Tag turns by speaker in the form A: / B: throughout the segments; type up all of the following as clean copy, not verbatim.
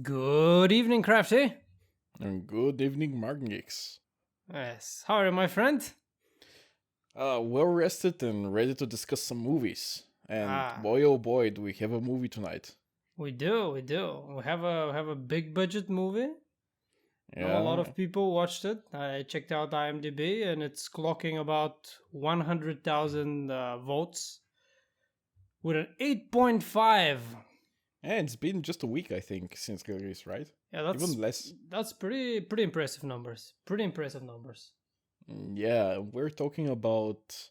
A: Good evening, Crafty.
B: And good evening, Margix.
A: Yes, how are you, my friend?
B: Well rested and ready to discuss some movies. And
A: Ah,
B: boy, oh boy, do we have a movie tonight.
A: we do. We have a big budget movie. A lot
B: Yeah,
A: of people watched it. I checked out IMDb, and it's clocking about 100,000 votes with an 8.5.
B: and it's been just a week, I think, since the release, right?
A: Yeah,
B: Even less.
A: that's pretty impressive numbers. Pretty impressive numbers.
B: Yeah, we're talking about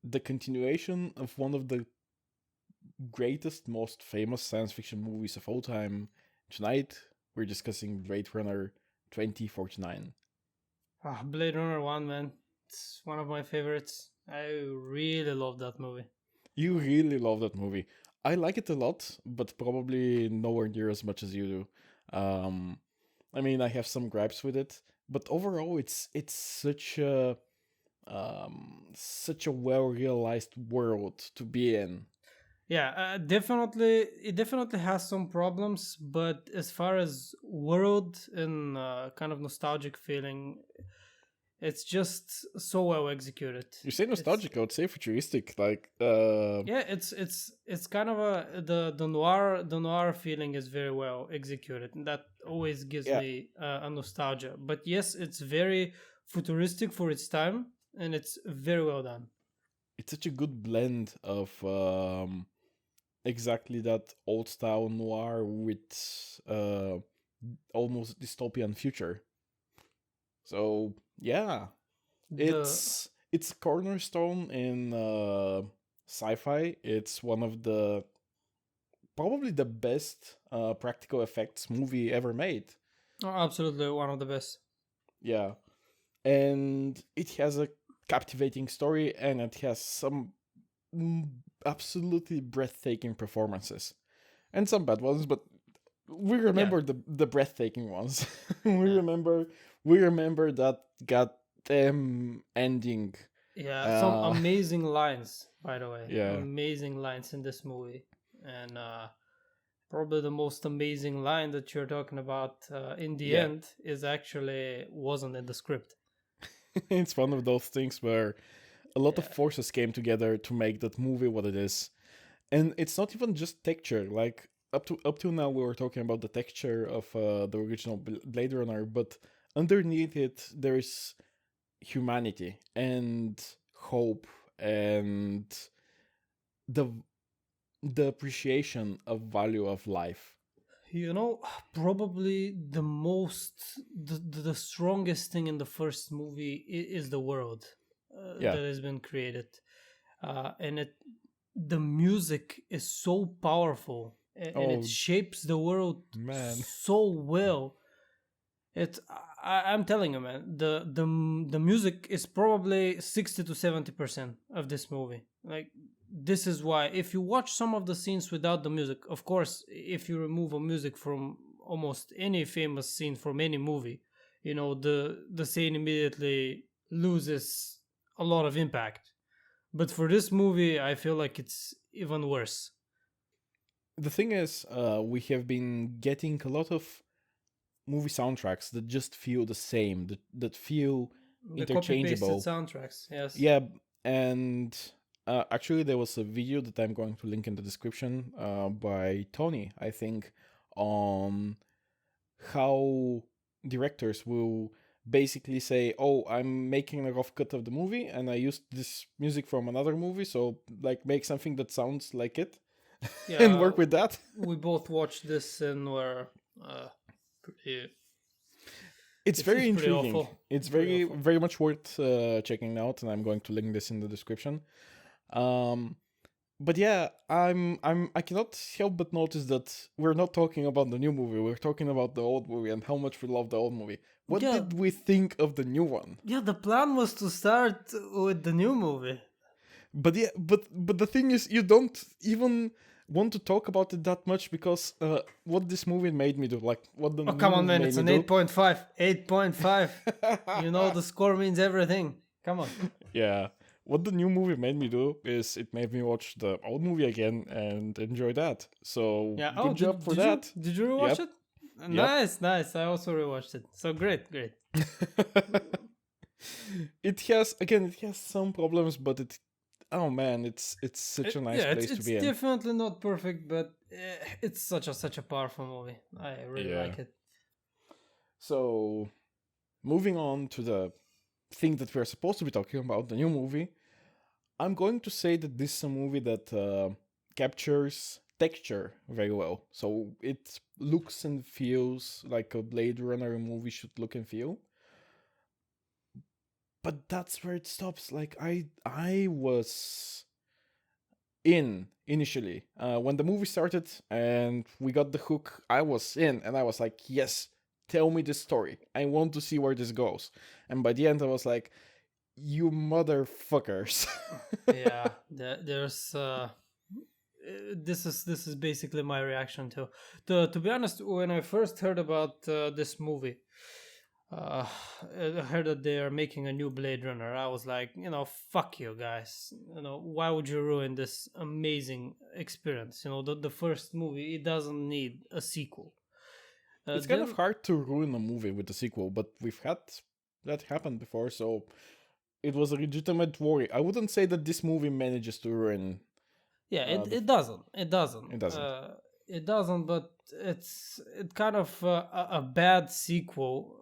B: the continuation of one of the greatest, most famous science fiction movies of all time. Tonight, we're discussing Blade Runner 2049.
A: Blade Runner 1, man. It's one of my favorites. I really love that movie.
B: You really love that movie. I like it a lot, but probably nowhere near as much as you do. I mean, I have some gripes with it, but overall, it's such a well realized world to be in.
A: Yeah, definitely. It definitely has some problems, but as far as world and kind of nostalgic feeling, it's just so well executed.
B: You say
A: It's
B: nostalgic, I would say futuristic.
A: yeah, it's kind of the noir feeling is very well executed, and that always gives
B: Yeah,
A: me a nostalgia. But yes, it's very futuristic for its time, and it's very well done.
B: it's such a good blend of exactly that old style noir with almost dystopian future. So yeah,
A: The
B: it's a cornerstone in sci-fi. It's one of the probably the best practical effects movie ever made.
A: Absolutely one of the best.
B: Yeah, and it has a captivating story, and it has some mm, absolutely breathtaking performances, and some bad ones. But we
A: Yeah,
B: remember the breathtaking ones. we
A: yeah.
B: remember we remember that goddamn ending.
A: Yeah, some
B: Uh,
A: amazing lines, by the way.
B: yeah,
A: Amazing lines in this movie. And probably the most amazing line that you're talking about in the
B: yeah.
A: end is actually wasn't in the script.
B: It's one of those things where a lot of
A: Yeah.
B: forces came together to make that movie what it is. And it's not even just texture. Like up to now, we were talking about the texture of the original Blade Runner, but underneath it, there is humanity and hope and the the appreciation of value of life.
A: You know, probably the strongest thing in the first movie is the world
B: Yeah.
A: that has been created. And the music is so powerful and it
B: Oh
A: shapes the world
B: man.
A: so well. I'm telling you, man, the music is probably 60 to 70% of this movie. Like, this is why if you watch some of the scenes without the music, of course, if you remove a music from almost any famous scene from any movie, the scene immediately loses a lot of impact. But for this movie, I feel like it's even worse.
B: The thing is, we have been getting a lot of movie soundtracks that just feel the same, that feel
A: The copy pasted
B: interchangeable.
A: soundtracks, yes.
B: Yeah, and actually, there was a video that I'm going to link in the description by Tony, I think, on how directors will basically say, "Oh, I'm making a rough cut of the movie, and I used this music from another movie, so like make something that sounds like it, and
A: Yeah,
B: work with that."
A: we both watched this and were pretty.
B: It's
A: It's
B: very
A: pretty
B: intriguing.
A: awful.
B: It's
A: Pretty
B: very
A: awful.
B: very much worth checking out, and I'm going to link this in the description. Um, but yeah, I cannot help but notice that we're not talking about the new movie. We're talking about the old movie and how much we love the old movie. What
A: Yeah,
B: did we think of the new one?
A: yeah. The plan was to start with the new movie.
B: But yeah, but the thing is, you don't even want to talk about it that much because what this movie made me do, like what the
A: Oh,
B: new
A: come on,
B: movie
A: man!
B: made
A: It's
B: me
A: an
B: do.
A: 8.5. 8.5. You know the score means everything. Come on.
B: Yeah, what the new movie made me do is it made me watch the old movie again and enjoy that. So
A: Yeah. Oh,
B: good job for
A: did you
B: that.
A: rewatch
B: Yep,
A: it?
B: yep.
A: Nice, nice. I also rewatched it. So great, great.
B: It has some problems, but oh man, it's such a nice
A: Yeah,
B: place to
A: it's
B: be in.
A: definitely not perfect, but it's such a powerful movie. I really
B: Yeah.
A: like it.
B: So moving on to the thing that we're supposed to be talking about, the new movie, I'm going to say that this is a movie that captures texture very well. So it looks and feels like a Blade Runner movie should look and feel. But that's where it stops. Like I was in initially when the movie started and we got the hook. I was in and I was like, yes, tell me the story. I want to see where this goes. And by the end, I was like, you motherfuckers.
A: Yeah, there's this is basically my reaction to be honest. When I first heard about this movie, uh, I heard that they are making a new Blade Runner. I was like, fuck you guys. Why would you ruin this amazing experience? The first movie, it doesn't need a sequel.
B: It's kind of
A: Then
B: hard to ruin a movie with a sequel, but we've had that happen before, so it was a legitimate worry. I wouldn't say that this movie manages to ruin.
A: yeah,
B: Uh,
A: it,
B: the,
A: it doesn't. It doesn't.
B: it doesn't.
A: It doesn't. But it kind of a bad sequel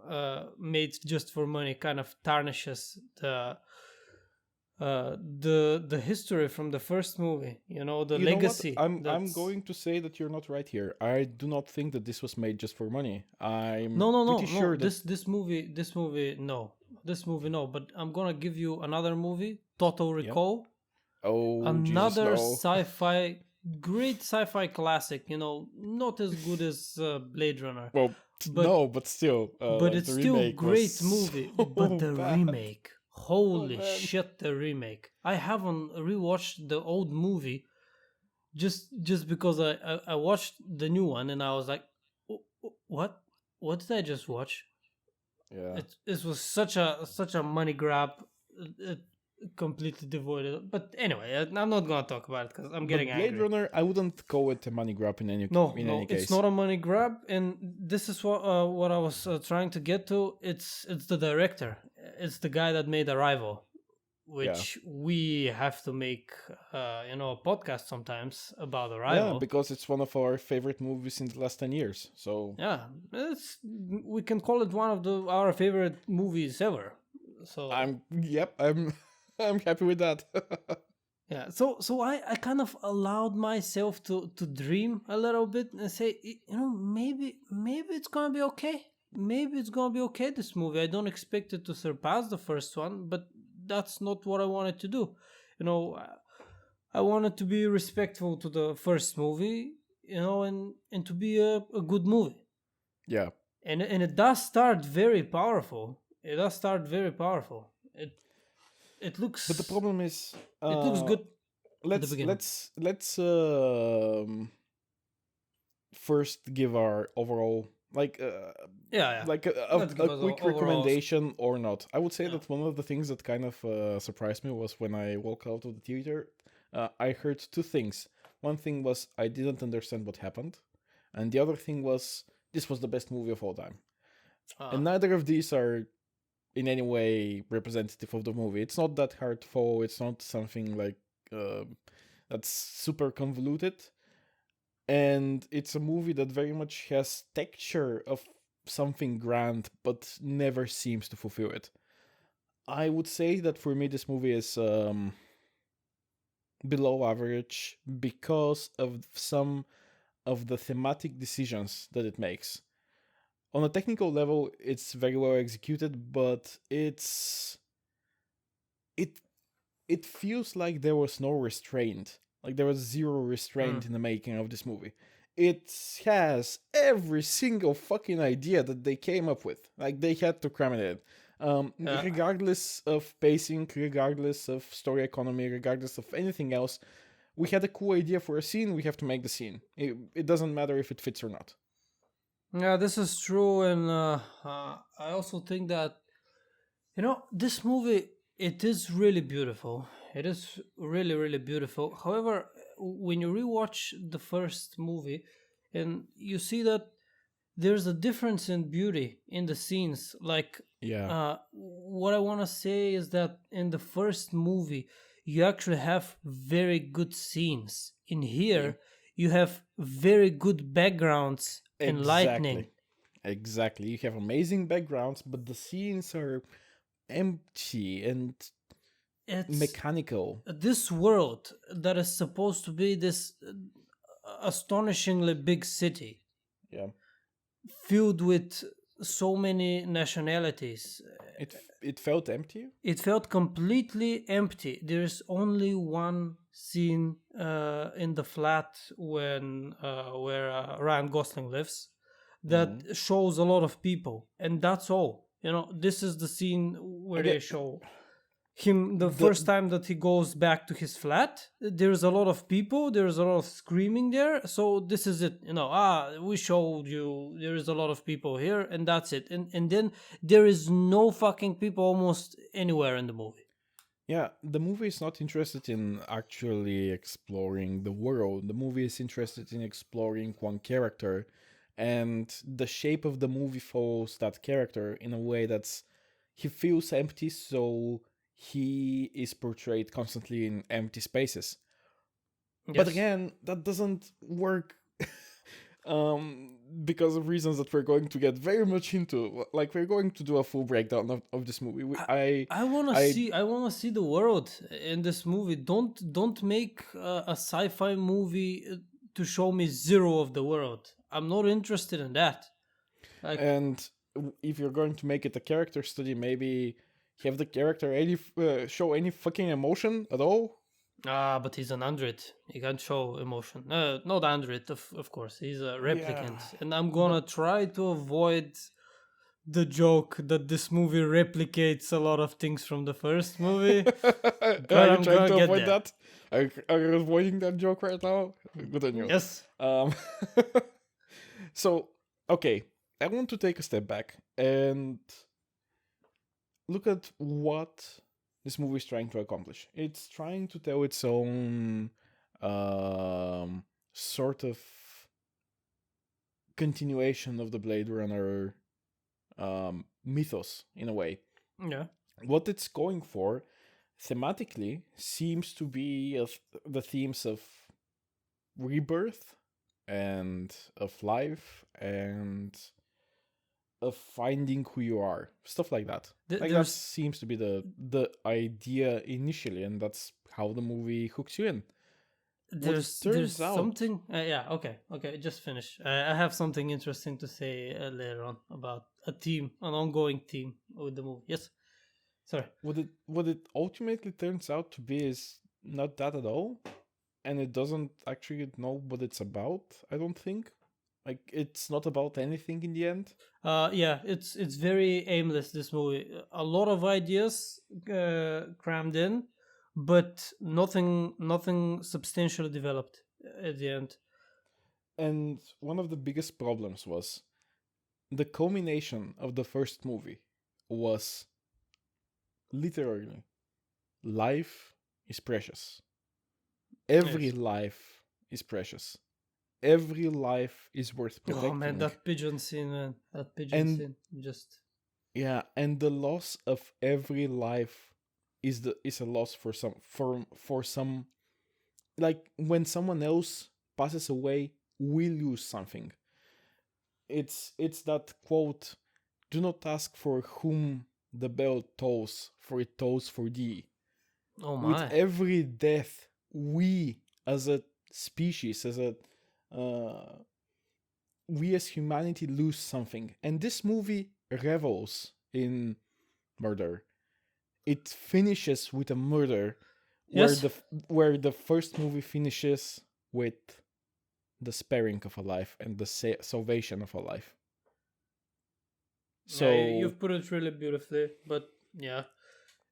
A: made just for money kind of tarnishes the history from the first movie. The
B: You know what?
A: legacy.
B: I'm
A: That's
B: going to say that you're not right here. I do not think that this was made just for money. I'm
A: no, no,
B: pretty
A: no, no.
B: sure that
A: This movie, no. This movie, no. But I'm gonna give you another movie, Total
B: yeah.
A: Recall.
B: Oh Jesus
A: Another
B: no.
A: great sci-fi classic. Not as good as Blade Runner,
B: Well,
A: but
B: no, but still,
A: but
B: like
A: it's
B: the
A: still
B: remake was
A: great movie. But
B: so
A: the
B: bad.
A: remake,
B: Oh
A: holy
B: man.
A: shit, the remake. I haven't rewatched the old movie just because I watched the new one and I was like, what did I just watch?
B: Yeah.
A: It was such a money grab, uh, completely devoid of. But anyway, I'm not gonna talk about it because I'm getting
B: But Blade
A: angry.
B: Runner, I wouldn't call it a money grab
A: No,
B: in any
A: no, it's
B: case.
A: not a money grab, and this is what I was trying to get to. It's the director. It's the guy that made Arrival,
B: Yeah.
A: which we have to make a podcast sometimes about
B: Yeah,
A: Arrival.
B: because it's one of our favorite movies in the last 10 years. So
A: Yeah, we can call it one of our favorite movies ever. So
B: I'm I'm happy with that.
A: yeah, so I kind of allowed myself to dream a little bit and say, maybe it's gonna be okay. Maybe it's gonna be okay. This movie, I don't expect it to surpass the first one, but that's not what I wanted to do. I wanted to be respectful to the first movie, and to be a good movie.
B: Yeah.
A: And it does start very powerful. It does start very powerful. It
B: But the
A: looks
B: problem is
A: it looks good at the beginning.
B: let's first give our overall
A: Yeah, yeah.
B: like
A: Let's
B: a
A: give us
B: quick
A: overall.
B: recommendation or not. I would say
A: Yeah.
B: that one of the things that kind of surprised me was when I walked out of the theater, I heard two things. One thing was I didn't understand what happened, and the other thing was this was the best movie of all time. And
A: Ah,
B: neither of these are in any way representative of the movie. It's not that hard to follow. It's not something like uh, that's super convoluted, and it's a movie that very much has texture of something grand, but never seems to fulfill it. I would say that for me, this movie is below average because of some of the thematic decisions that it makes. On a technical level, it's very well executed, but it it feels like there was no restraint. Like there was zero restraint
A: mm,
B: in the making of this movie. It has every single fucking idea that they came up with. Like they had to cram it in.
A: yeah.
B: Regardless of pacing, regardless of story economy, regardless of anything else, we had a cool idea for a scene. We have to make the scene. It doesn't matter if it fits or not.
A: Yeah, this is true, and I also think that this movie, it is really beautiful. It is really, really beautiful. However, when you rewatch the first movie, and you see that there's a difference in beauty in the scenes. Like,
B: Yeah.
A: what I want to say is that in the first movie, you actually have very good scenes. In
B: Yeah.
A: here, you have very good backgrounds and lighting.
B: Exactly. Exactly. You have amazing backgrounds, but the scenes are empty and
A: It's
B: mechanical.
A: this world that is supposed to be this astonishingly big city
B: Yeah.
A: filled with so many nationalities.
B: It felt empty.
A: It felt completely empty. There's only one scene in the flat when where Ryan Gosling lives that
B: Mm.
A: shows a lot of people, and that's all. You know, this is the scene where
B: Again,
A: they show him the first
B: the
A: time that he goes back to his flat. There's a lot of people, there's a lot of screaming there, so this is it, you know. We showed you there is a lot of people here, and that's it. And then there is no fucking people almost anywhere in the movie.
B: yeah, the movie is not interested in actually exploring the world. The movie is interested in exploring one character, and the shape of the movie follows that character in a way that's he feels empty, so he is portrayed constantly in empty spaces. But
A: Yes.
B: again, that doesn't work because of reasons that we're going to get very much into. Like we're going to do a full breakdown of this movie.
A: I want to
B: I
A: see, I want to see the world in this movie. Don't make a sci-fi movie to show me zero of the world. I'm not interested in that. Like,
B: and if you're going to make it a character study, maybe have the character show any fucking emotion at all.
A: but he's an android. He can't show emotion. Not android, of course. He's a
B: Yeah,
A: replicant. And I'm
B: but
A: gonna try to avoid the joke that this movie replicates a lot of things from the first movie.
B: are
A: But
B: you
A: I'm
B: trying
A: gonna
B: to
A: get
B: avoid
A: there.
B: that? Are you avoiding that joke right now? Good on you.
A: Yes.
B: Um, so okay, I want to take a step back and look at what this movie is trying to accomplish. It's trying to tell its own sort of continuation of the Blade Runner mythos in a way.
A: Yeah.
B: What it's going for thematically seems to be the themes of rebirth and of life and of finding who you are, stuff like that. Like that
A: There's
B: seems to be the idea initially, and that's how the movie hooks you in. What it
A: there's
B: turns out,
A: something. Yeah. Okay. Just finish. I have something interesting to say later on about a theme, an ongoing theme with the movie. Yes. Sorry.
B: what it ultimately turns out to be is not that at all, and it doesn't actually know what it's about. I don't think. Like it's not about anything in the end.
A: Yeah, it's very aimless, this movie. A lot of ideas crammed in, but nothing substantially developed at the end.
B: And one of the biggest problems was the culmination of the first movie was literally life is precious. Every
A: Yes.
B: life is precious. Every life is worth
A: Oh man,
B: protecting.
A: that pigeon scene, man. That pigeon
B: And
A: scene. Just
B: yeah, and the loss of every life is a loss for some, like when someone else passes away, we lose something. It's that quote, do not ask for whom the bell tolls, for it tolls for thee.
A: oh
B: With
A: my.
B: every death, we as a species, uh, we as humanity lose something. And this movie revels in murder. It finishes with a murder where
A: Yes.
B: the first movie finishes with the sparing of a life and the salvation of a life.
A: Yeah,
B: So
A: you've put it really beautifully, but yeah,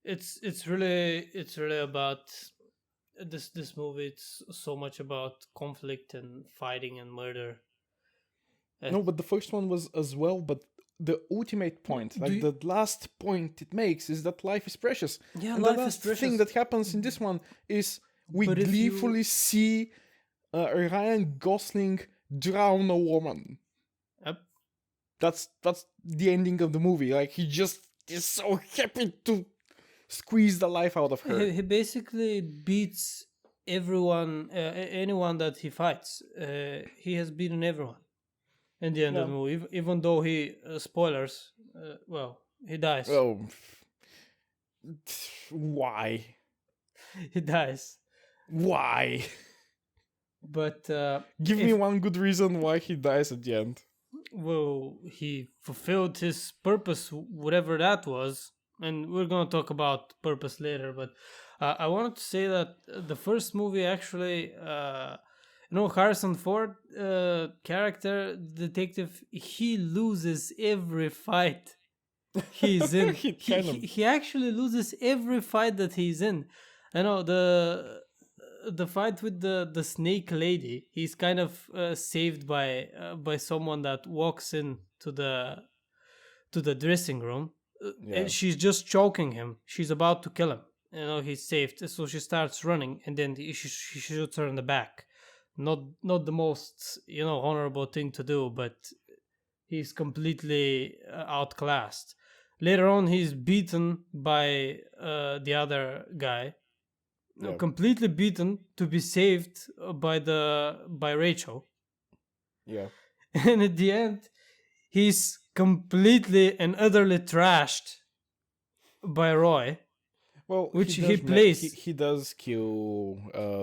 A: it's really about this movie. It's so much about conflict and fighting and murder. Eh,
B: no, but the first one was as well, but the ultimate point,
A: Do
B: like
A: you-
B: the last point it makes, is that life is precious.
A: yeah,
B: And the
A: life is
B: last
A: precious.
B: thing that happens in this one is we
A: But if you-
B: gleefully see Ryan Gosling drown a woman.
A: Yep.
B: That's the ending of the movie. Like, he just is so happy to squeeze the life out of her.
A: He basically beats everyone, anyone that he fights. He has beaten everyone in the end of the
B: Yeah.
A: movie, even though he spoilers. Well, he dies.
B: Oh, why?
A: He dies.
B: Why?
A: But
B: Give me one good reason why he dies at the end.
A: well, he fulfilled his purpose, whatever that was, and we're gonna talk about purpose later. But I wanted to say that the first movie actually, Harrison Ford character detective, he loses every fight he's in. He actually loses every fight that he's in. I know the fight with the snake lady. He's kind of saved by someone that walks in to the dressing room. And she's just choking him. She's about to kill him. He's saved. So she starts running, and then she shoots her in the back. Not the most honorable thing to do, but he's completely outclassed. Later on, he's beaten by the other guy, completely beaten to be saved by Rachel.
B: Yeah.
A: And at the end, he's completely and utterly trashed by Roy.
B: Well,
A: which he plays.
B: He does kill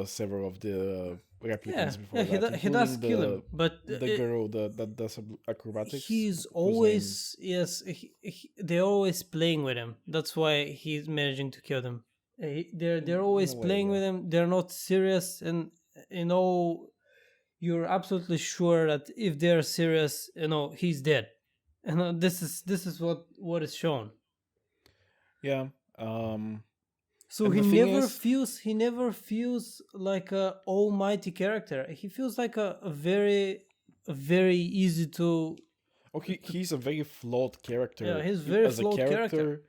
B: several of the replicants before
A: he does kill him, but
B: the girl that does acrobatics.
A: He's always they're always playing with him. That's why he's managing to kill them. They're always playing with him. They're not serious, and you're absolutely sure that if they're serious, he's dead. And this is what is shown.
B: Yeah.
A: So he never feels like a almighty character. He feels like a very easy to.
B: Okay, he's a very flawed character.
A: Yeah, he's very
B: as
A: flawed
B: a
A: character.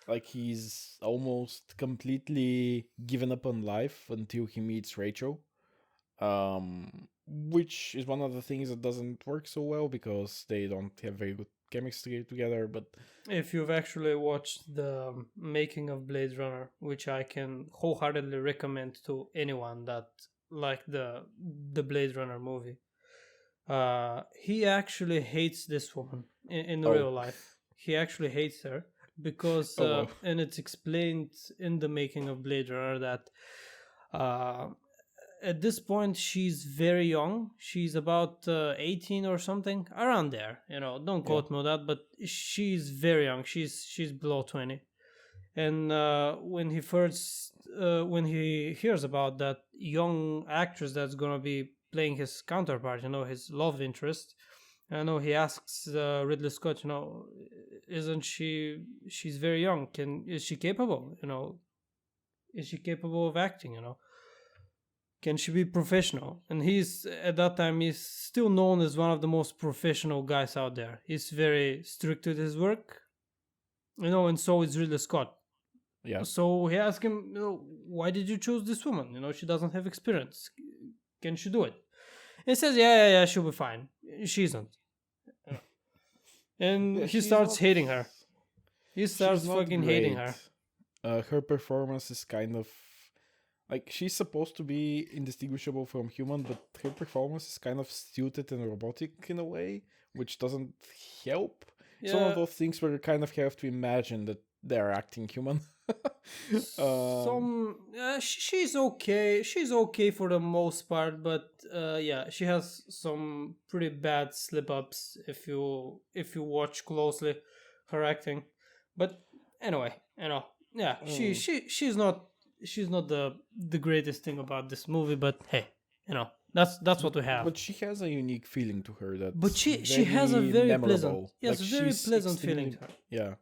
B: Like, he's almost completely given up on life until he meets Rachel. Which is one of the things that doesn't work so well because they don't have very good chemistry together. But
A: if you've actually watched the making of Blade Runner, which I can wholeheartedly recommend to anyone that like the Blade Runner movie, he actually hates this woman in real life. He actually hates her because, and it's explained in the making of Blade Runner that at this point she's very young. She's about 18 or something, around there. Don't quote me on that, but she's very young. She's below 20. And when he hears about that young actress that's gonna be playing his counterpart, his love interest, he asks Ridley Scott, isn't she's very young? Is she capable? Is she capable of acting? Can she be professional? And at that time he's still known as one of the most professional guys out there. He's very strict with his work, and so is Ridley Scott.
B: Yeah.
A: So he asked him, why did you choose this woman? She doesn't have experience. Can she do it? He says, yeah, she'll be fine. She isn't. And he starts hating her. He starts fucking hating her.
B: Her performance is kind of like, she's supposed to be indistinguishable from human, but her performance is kind of stilted and robotic in a way, which doesn't help. It's one of those things where you kind of have to imagine that they're acting human.
A: She's okay. She's okay for the most part, but she has some pretty bad slip ups if you watch closely her acting. But anyway, she's not the greatest thing about this movie, but hey, that's what we have.
B: But she has a unique feeling to her that.
A: But she has a very
B: memorable.
A: pleasant feeling to her.
B: Yeah.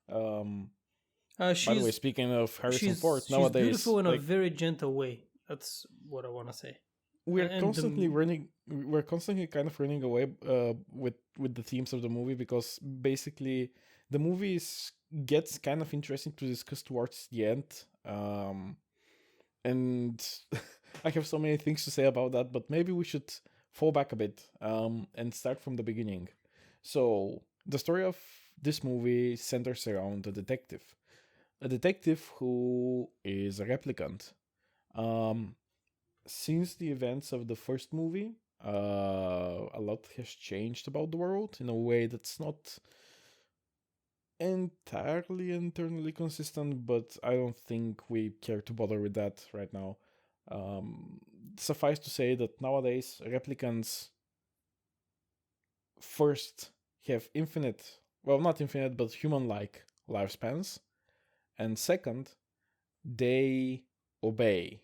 A: By
B: the way, speaking of Harrison Ford, nowadays
A: she's beautiful in a very gentle way. That's what I want to say.
B: we're
A: and
B: constantly
A: the
B: running. We're constantly kind of running away with the themes of the movie, because basically the movie gets kind of interesting to discuss towards the end. And I have so many things to say about that, but maybe we should fall back a bit and start from the beginning. So the story of this movie centers around a detective who is a replicant. Um, since the events of the first movie, a lot has changed about the world in a way that's not entirely internally consistent, but I don't think we care to bother with that right now. Um, Suffice to say that nowadays replicants first have infinite, well, not infinite, but human-like lifespans, and second, they obey,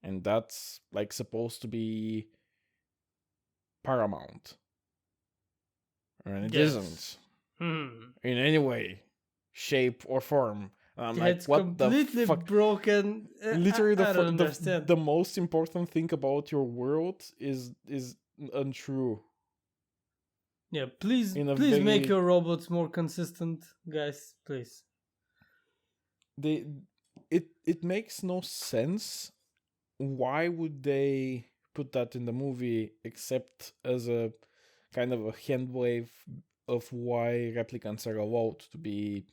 B: and that's like supposed to be paramount, and it
A: yes.
B: isn't
A: Hmm.
B: in any way, shape, or form. I'm like,
A: That's
B: what the
A: completely
B: fuck?
A: broken.
B: Literally,
A: I don't understand.
B: the most important thing about your world is untrue
A: Yeah, please,
B: in a
A: please make
B: very
A: your robots more consistent, guys. Please.
B: they it makes no sense. Why would they put that in the movie except as a kind of a hand wave of why replicants are allowed to be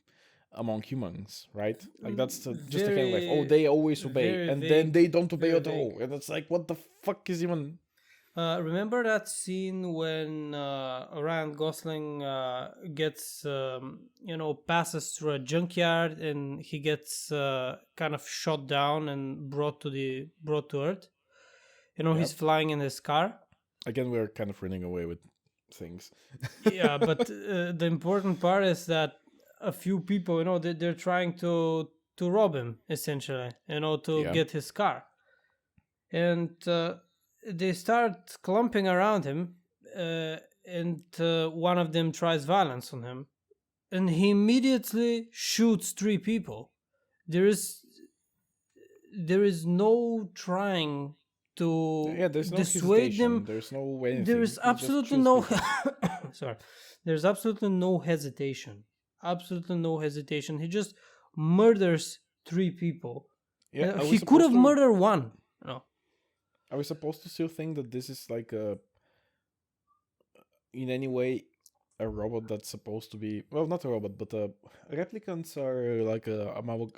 B: among humans, right? Like that's just a hand wave. Oh,
A: Very,
B: they always obey,
A: very
B: and then
A: vague.
B: they don't obey
A: Very
B: at
A: vague.
B: all, and it's like, what the fuck is even?
A: Remember that scene when Ryan Gosling gets, passes through a junkyard and he gets kind of shot down and brought to Earth.
B: Yeah.
A: He's flying in his car.
B: Again, we're kind of running away with things.
A: Yeah, but the important part is that a few people, they're trying to rob him essentially, to
B: Yeah.
A: get his car, and they start clumping around him, and one of them tries violence on him, and he immediately shoots three people. There is there is no trying to
B: Yeah, there's no
A: dissuade
B: hesitation.
A: them.
B: There's no
A: There
B: anything.
A: is
B: He just
A: absolutely
B: shoots
A: no
B: people.
A: sorry. There's absolutely no hesitation. Absolutely no hesitation. He just murders three people.
B: Yeah, are we
A: He could
B: supposed
A: have
B: to?
A: murdered one. No.
B: Are we supposed to still think that this is like a, in any way, a robot that's supposed to be, well, not a robot, but replicants are like a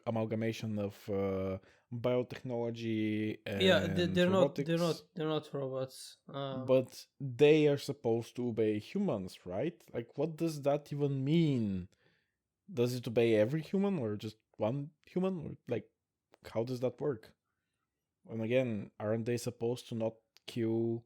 B: amalgamation of biotechnology
A: Yeah,
B: and
A: they're not. They're not.
B: robotics,
A: They're not robots.
B: but they are supposed to obey humans, right? Like, what does that even mean? Does it obey every human or just one human? Or like, how does that work? And again, aren't they supposed to not kill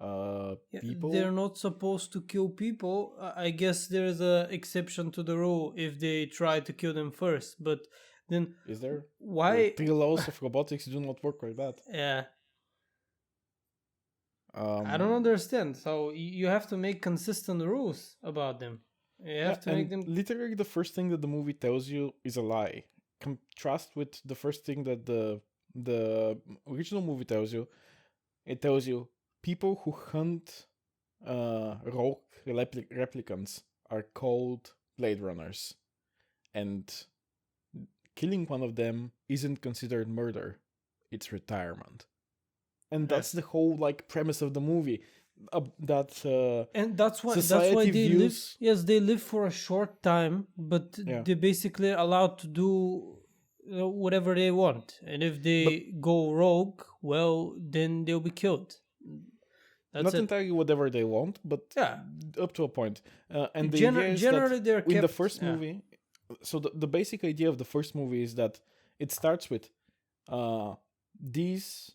A: Yeah, they're
B: people?
A: not supposed to kill people. I guess there is a exception to the rule if they try to kill them first. But then,
B: Is there? The
A: why?
B: three laws of robotics do not work like that.
A: Yeah, I don't
B: Um,
A: understand. So you have to make consistent rules about them. You
B: yeah,
A: have to make
B: and
A: them.
B: literally the first thing that the movie tells you is a lie. Contrast with the first thing that the original movie tells you. It tells you people who hunt rogue replicants are called Blade Runners, and killing one of them isn't considered murder; it's retirement. And
A: Yeah.
B: that's the whole like premise of the movie. That
A: And that's why
B: society
A: they live.
B: views,
A: Yes, they live for a short time, but
B: yeah,
A: they're basically allowed to do whatever they want. And if
B: but
A: they go rogue, well, then they'll be killed. That's
B: not
A: it.
B: entirely whatever they want, but
A: Yeah.
B: up to a point. And the idea is that
A: Generally, they're
B: in the
A: kept.
B: first
A: Yeah.
B: movie, so the basic idea of the first movie is that it starts with these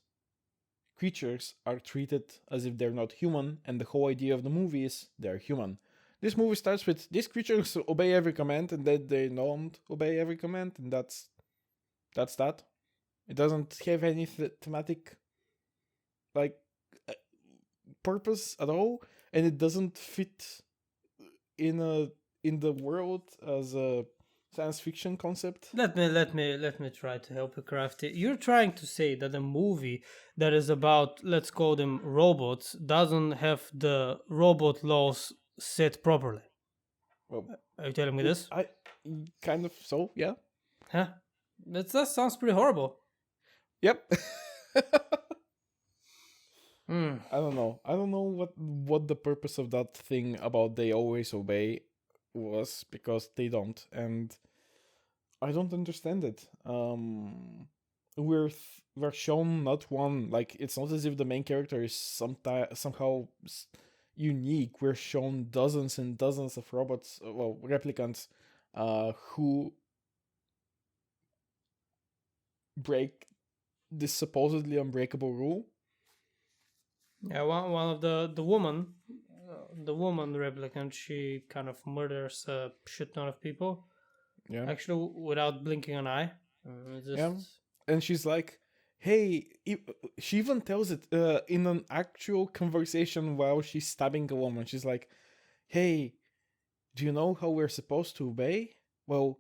B: creatures are treated as if they're not human, and the whole idea of the movie is they're human. This movie starts with these creatures obey every command, and then they don't obey every command, and that's that. It doesn't have any thematic like uh, purpose at all, and it doesn't fit in a in the world as a science fiction concept.
A: Let me try to help you craft it. You're trying to say that a movie that is about, let's call them robots, doesn't have the robot laws set properly.
B: Well,
A: Are you telling me this?
B: I kind of so, yeah.
A: Huh? That sounds pretty horrible.
B: Yep.
A: Hmm.
B: I don't know. I don't know what the purpose of that thing about they always obey was, because they don't, and I don't understand it. We're shown not one, like, it's not as if the main character is somehow unique. We're shown dozens and dozens of robots, well, replicants, who break this supposedly unbreakable rule.
A: Yeah, one of the woman replicant, she kind of murders a shit ton of people.
B: Yeah.
A: Actually, without blinking an eye.
B: Yeah.
A: Just
B: And she's like, hey, she even tells it in an actual conversation while she's stabbing a woman. She's like, hey, do you know how we're supposed to obey? Well,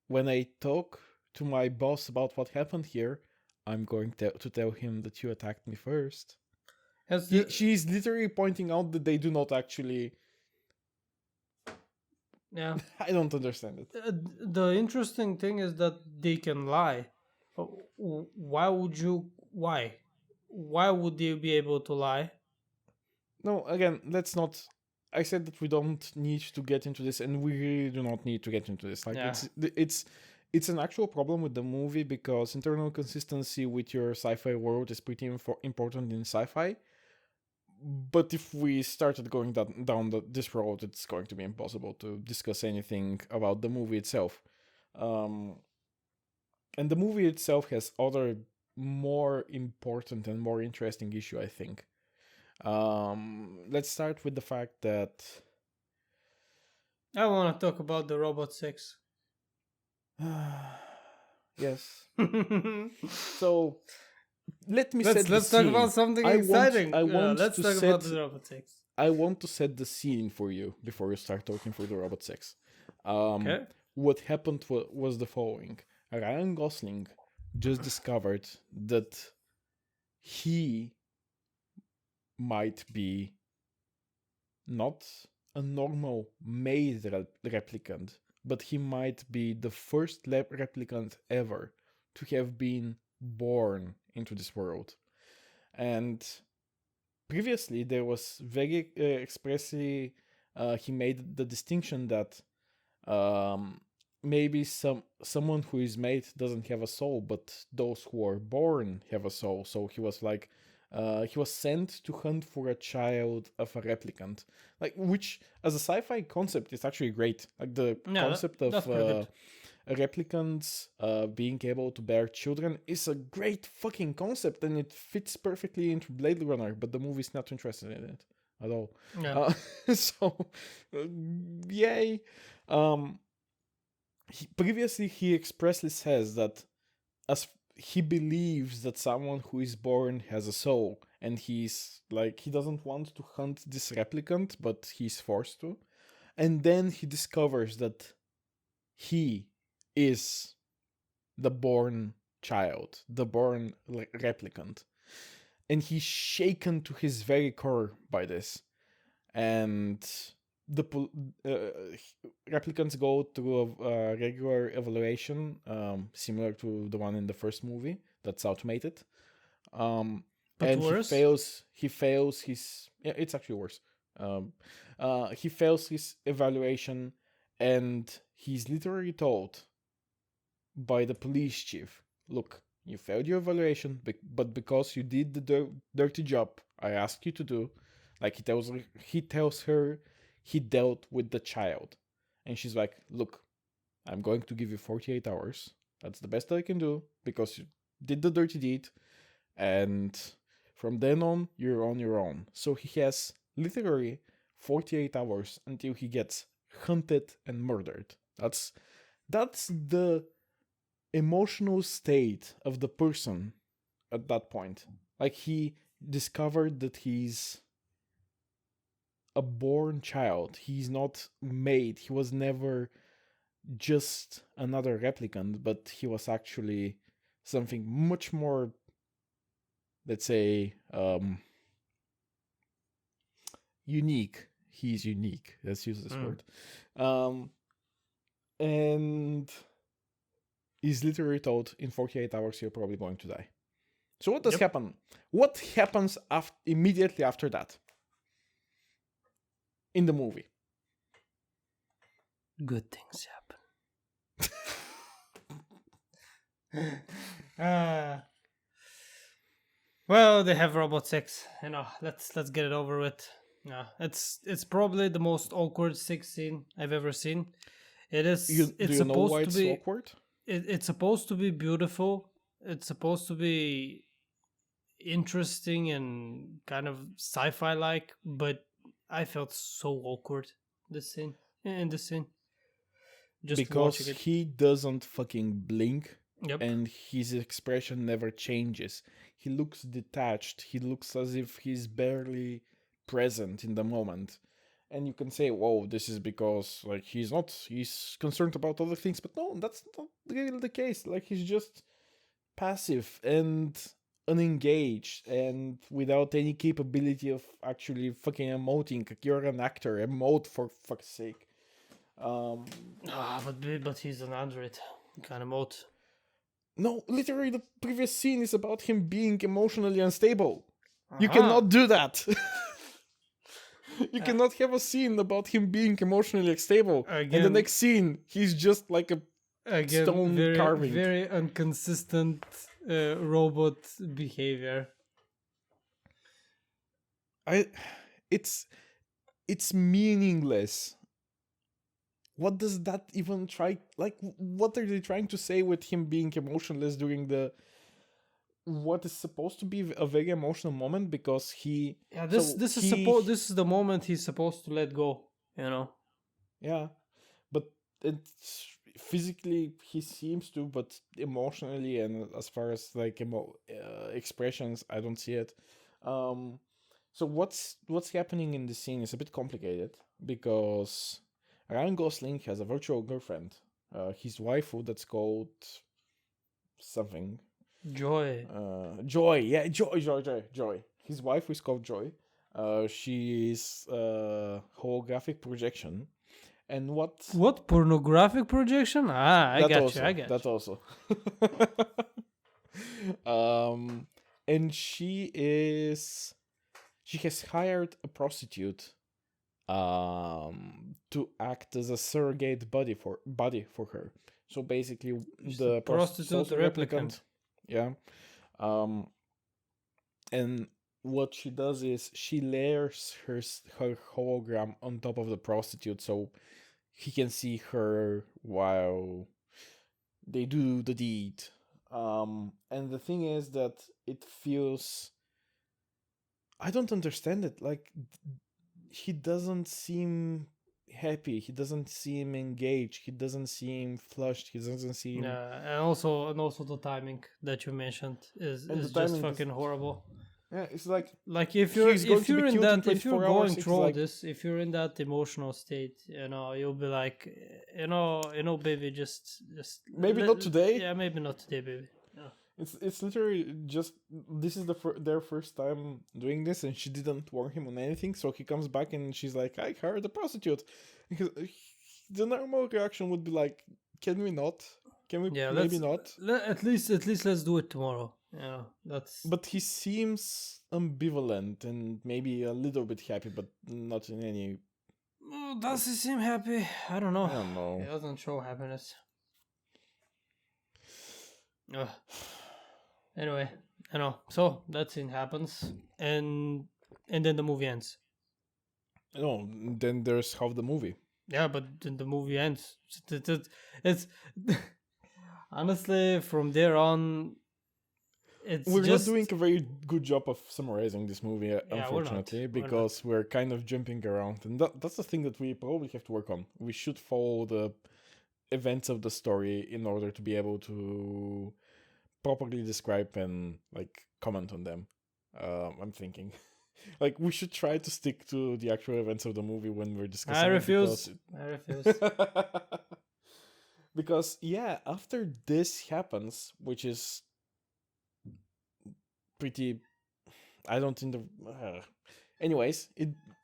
B: when I talk to my boss about what happened here, I'm going to tell him that you attacked me first. She's literally pointing out that they do not actually.
A: yeah.
B: I don't understand it.
A: The interesting thing is that they can lie. Why would you? Why? Why would they be able to lie?
B: No, again, let's not. I said that we don't need to get into this, and we really do not need to get into this. Like,
A: Yeah.
B: it's an actual problem with the movie, because internal consistency with your sci-fi world is pretty important in sci-fi. But if we started going down this road, it's going to be impossible to discuss anything about the movie itself. And the movie itself has other more important and more interesting issue, I think. Let's start with the fact that
A: I want to talk about the robot sex.
B: yes. So let me set the
A: let's talk
B: scene.
A: about something
B: I
A: exciting.
B: want
A: Let's talk about the robot sex.
B: I want to set the scene for you before you start talking for the robot sex.
A: Okay.
B: What happened was the following. Ryan Gosling just discovered that he might be not a normal made replicant, but he might be the first replicant ever to have been born into this world. And previously, there was very expressly, he made the distinction that maybe someone who is made doesn't have a soul, but those who are born have a soul. So he was like, he was sent to hunt for a child of a replicant, like, which as a sci-fi concept is actually great. Like the concept of replicants being able to bear children is a great fucking concept, and it fits perfectly into Blade Runner. But the movie's not interested in it at all.
A: Yeah.
B: So, yay. Previously, he expressly says that as he believes that someone who is born has a soul, and he's like, he doesn't want to hunt this replicant, but he's forced to. And then he discovers that he is the born child, the born replicant. And he's shaken to his very core by this. And the replicants go through a regular evaluation, similar to the one in the first movie that's automated.
A: But
B: and
A: worse?
B: He fails his. Yeah, it's actually worse. He fails his evaluation, and he's literally told by the police chief, "Look, you failed your evaluation, but because you did the dirty job I asked you to do," like he tells her he dealt with the child, and she's like, "Look, I'm going to give you 48 hours. That's the best I can do because you did the dirty deed, and from then on, you're on your own." So he has literally 48 hours until he gets hunted and murdered. That's the emotional state of the person at that point. Like, he discovered that he's a born child. He's not made. He was never just another replicant, but he was actually something much more, let's say, unique. He's unique. Let's use this word. And he's literally told in 48 hours you're probably going to die. So what does happen? What happens immediately after that in the movie?
A: Good things happen. Well, they have robot sex. Let's get it over with. It's probably the most awkward sex scene I've ever seen. It is.
B: Do you know why it's awkward?
A: It's supposed to be beautiful. It's supposed to be interesting and kind of sci-fi like, but I felt so awkward in this scene.
B: Just because he doesn't fucking blink.
A: Yep.
B: And his expression never changes. He looks detached. He looks as if he's barely present in the moment. And you can say, whoa, this is because like he's concerned about other things. But no, that's not really the case. Like he's just passive and unengaged and without any capability of actually fucking emoting. You're an actor, emote for fuck's sake.
A: But he's an android. He can't emote.
B: No, literally the previous scene is about him being emotionally unstable. You cannot do that. You cannot have a scene about him being emotionally unstable. And the next scene, he's just like a stone carving.
A: Very inconsistent robot behavior.
B: It's meaningless. What does that even what are they trying to say with him being emotionless during what is supposed to be a very emotional moment? Because this
A: is the moment he's supposed to let go,
B: Yeah, but it's physically he seems to, but emotionally and as far as like expressions, I don't see it. So what's happening in the scene is a bit complicated because Ryan Gosling has a virtual girlfriend, his waifu that's called something.
A: Joy.
B: Joy. Yeah, Joy. His wife is called Joy. She is holographic projection. And
A: what pornographic projection? I got you.
B: That also. And she has hired a prostitute to act as a surrogate body for her. So basically the
A: prostitute replicant.
B: Yeah. And what she does is she layers her hologram on top of the prostitute so he can see her while they do the deed. And the thing is that it feels, I don't understand it. Like he doesn't seem happy. He doesn't seem engaged. He doesn't seem flushed. He doesn't seem.
A: Yeah, and also the timing that you mentioned is just fucking horrible.
B: Yeah, it's like
A: if you're going through this, if you're in that emotional state, you'll be like, baby, just
B: maybe not today.
A: Yeah, maybe not today, baby. Yeah.
B: It's literally just this is their first time doing this, and she didn't warn him on anything. So he comes back and she's like, "I hired a prostitute." Because the normal reaction would be like, "Can we not? Can we? Yeah, maybe not.
A: At least let's do it tomorrow." Yeah, that's.
B: But he seems ambivalent and maybe a little bit happy, but not in any.
A: Does he seem happy? I don't know.
B: I don't know.
A: He doesn't show happiness. Anyway, so that scene happens, and then the movie ends.
B: No, then there's half the movie.
A: Yeah, but then the movie ends. It's honestly from there on.
B: We're not doing a very good job of summarizing this movie, unfortunately, because we're kind of jumping around, and that's the thing that we probably have to work on. We should follow the events of the story in order to be able to properly describe and comment on them. I'm thinking we should try to stick to the actual events of the movie when we're discussing.
A: I refuse.
B: Because yeah, after this happens, which is pretty, I don't think the. Anyways,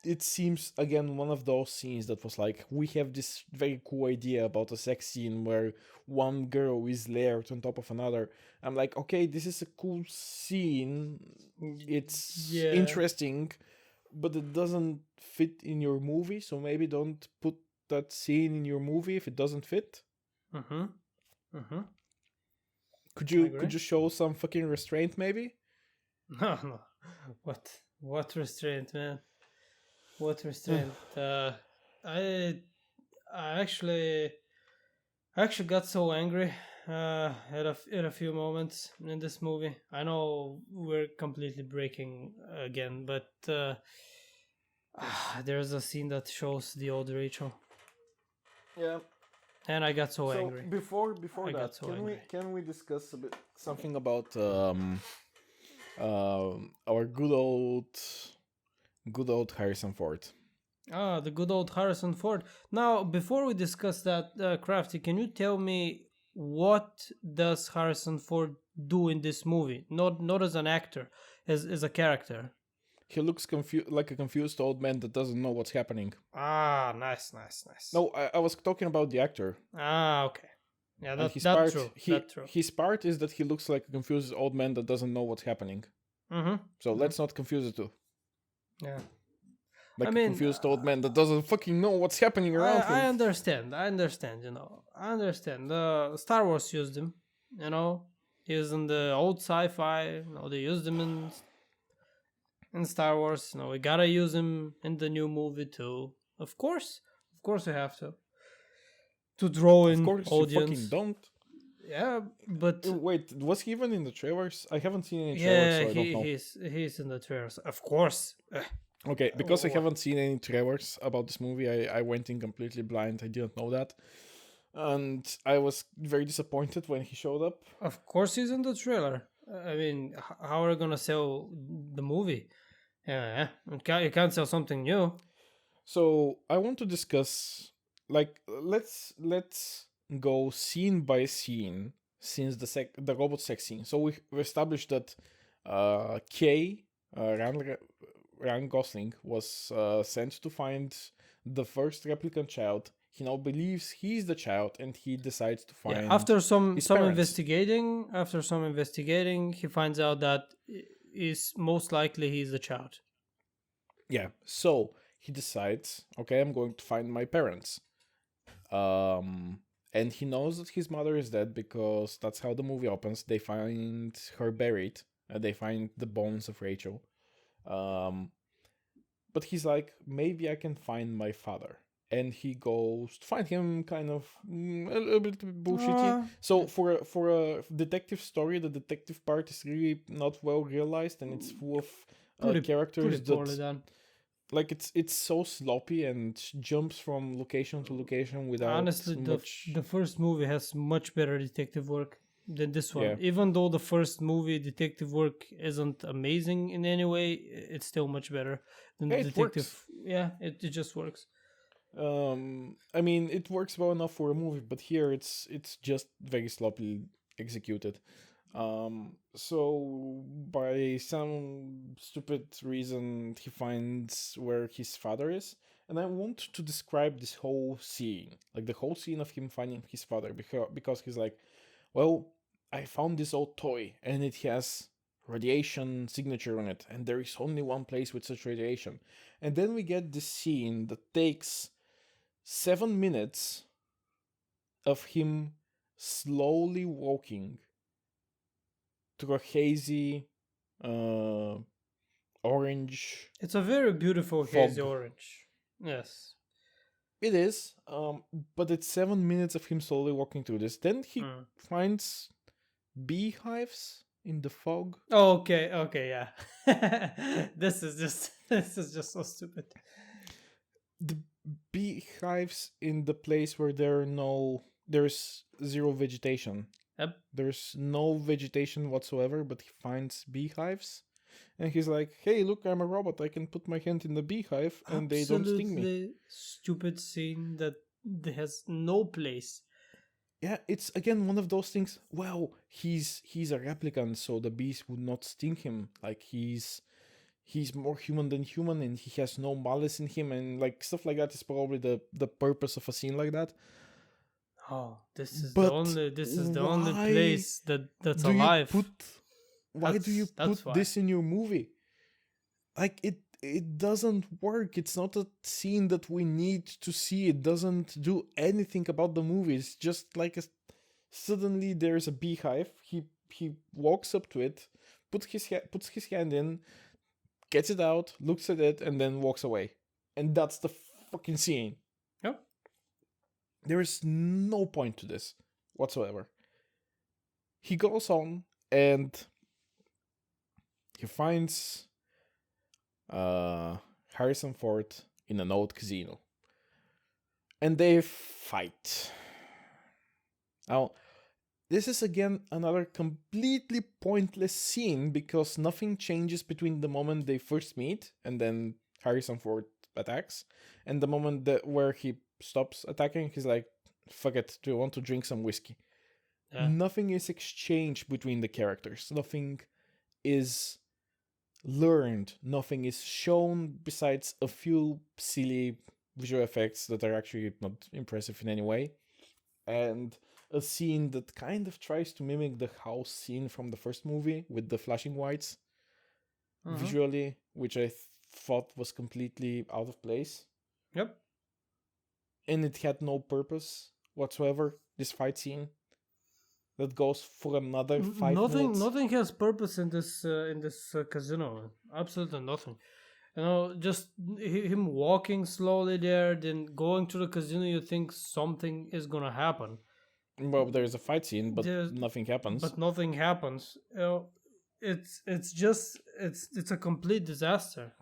B: it seems again one of those scenes that was like, we have this very cool idea about a sex scene where one girl is layered on top of another. I'm like, okay, this is a cool scene. It's
A: Yeah.
B: interesting, but it doesn't fit in your movie. So maybe don't put that scene in your movie if it doesn't fit.
A: Mm-hmm. Mm-hmm.
B: Could
A: I
B: you
A: agree.
B: show some fucking restraint maybe?
A: No, no. What restraint, man? What restraint? I I actually got so angry at a few moments in this movie. I know we're completely breaking again, but there's a scene that shows the old Rachel,
B: Yeah.
A: and I got so
B: So
A: angry.
B: before
A: I got
B: that,
A: so angry.
B: can we discuss a bit something about our good old Harrison Ford?
A: Ah, the good old Harrison Ford. Now, before we discuss that, Crafty, can you tell me what does Harrison Ford do in this movie? Not as an actor, as a character.
B: He looks like a confused old man that doesn't know what's happening.
A: Ah, nice, nice, nice.
B: No, I was talking about the actor.
A: Ah, okay. Yeah,
B: And
A: that true. That true.
B: his part is that he looks like a confused old man that doesn't know what's happening.
A: Mm-hmm.
B: So let's not confuse the two.
A: Yeah.
B: Like
A: I
B: a
A: mean,
B: confused old man that doesn't fucking know what's happening around
A: I
B: him.
A: understand. I understand. I understand. Star Wars used him. He's in the old sci-fi. They used him in Star Wars. We gotta use him in the new movie too. Of course, we have to draw
B: Of
A: in
B: course, you fucking
A: audience.
B: don't.
A: Yeah, but
B: Wait, was he even in the trailers? I haven't seen any trailers,
A: yeah,
B: so I don't know.
A: he's in the trailers. Of course.
B: Okay, because I
A: What?
B: haven't seen any trailers about this movie, I went in completely blind. I didn't know that. And I was very disappointed when he showed up.
A: Of course, he's in the trailer. I mean, how are we gonna sell the movie? Yeah, you can't sell something new.
B: So I want to discuss, like, let's go scene by scene since the robot sex scene. So we established that Kay, Ryan Gosling, was sent to find the first replicant child. He now believes he's the child, and he decides to
A: Yeah,
B: find
A: after some
B: his
A: some
B: parents.
A: investigating, he finds out that is most likely he's the child.
B: Yeah, so he decides, okay, I'm going to find my parents. And he knows that his mother is dead because that's how the movie opens. They find her buried. They find the bones of Rachel. But he's like, maybe I can find my father. And he goes to find him, kind of a little bit bullshitty. So for a detective story, the detective part is really not well realized, and it's full of characters
A: pretty poorly
B: that,
A: done.
B: like, it's so sloppy and jumps from location to location without
A: Honestly,
B: much.
A: the first movie has much better detective work than this one.
B: Yeah.
A: Even though the first movie detective work isn't amazing in any way, it's still much better than
B: Yeah,
A: the
B: it
A: detective.
B: works.
A: Yeah, it just works.
B: I mean, it works well enough for a movie, but here it's just very sloppily executed. So by some stupid reason, he finds where his father is, and I want to describe this whole scene, like the whole scene of him finding his father, because he's like, well, I found this old toy, and it has radiation signature on it, and there is only one place with such radiation. And then we get this scene that takes 7 minutes of him slowly walking through a hazy orange
A: It's a very beautiful hazy
B: fog.
A: orange. Yes.
B: It is, but it's 7 minutes of him slowly walking through this. Then he finds beehives in the fog.
A: Oh, okay, yeah. This is just so stupid.
B: The beehives in the place where there's zero vegetation.
A: Yep.
B: There's no vegetation whatsoever, but he finds beehives. And he's like, hey, look, I'm a robot. I can put my hand in the beehive and they don't sting me.
A: Absolutely stupid scene that has no place.
B: yeah, it's again one of those things. Well, he's a replicant, so the beast would not sting him. Like he's more human than human, and he has no malice in him, and like stuff like that is probably the purpose of a scene like that.
A: Oh,
B: But
A: this is the only
B: why
A: place that's
B: do you
A: alive.
B: put why do you put
A: That's why.
B: this in your movie? Like it doesn't work. It's not a scene that we need to see. It doesn't do anything about the movie. It's just like suddenly there's a beehive. He walks up to it, puts his hand in, gets it out, looks at it, and then walks away. And that's the fucking scene.
A: Yep.
B: There is no point to this whatsoever. He goes on and he finds Harrison Ford in an old casino. And they fight. Now, this is again another completely pointless scene because nothing changes between the moment they first meet and then Harrison Ford attacks, and the moment where he stops attacking, he's like, fuck it, do you want to drink some whiskey? Yeah. Nothing is exchanged between the characters. Nothing is learned. Nothing is shown besides a few silly visual effects that are actually not impressive in any way. And a scene that kind of tries to mimic the house scene from the first movie with the flashing whites visually, which I thought was completely out of place.
A: Yep.
B: And it had no purpose whatsoever, this fight scene. That goes for another 5 minutes.
A: Nothing has purpose in this casino. Absolutely nothing. You know, just him walking slowly there, then going to the casino. You think something is gonna happen.
B: Well, there's a fight scene, but nothing happens.
A: But nothing happens. You know, it's a complete disaster.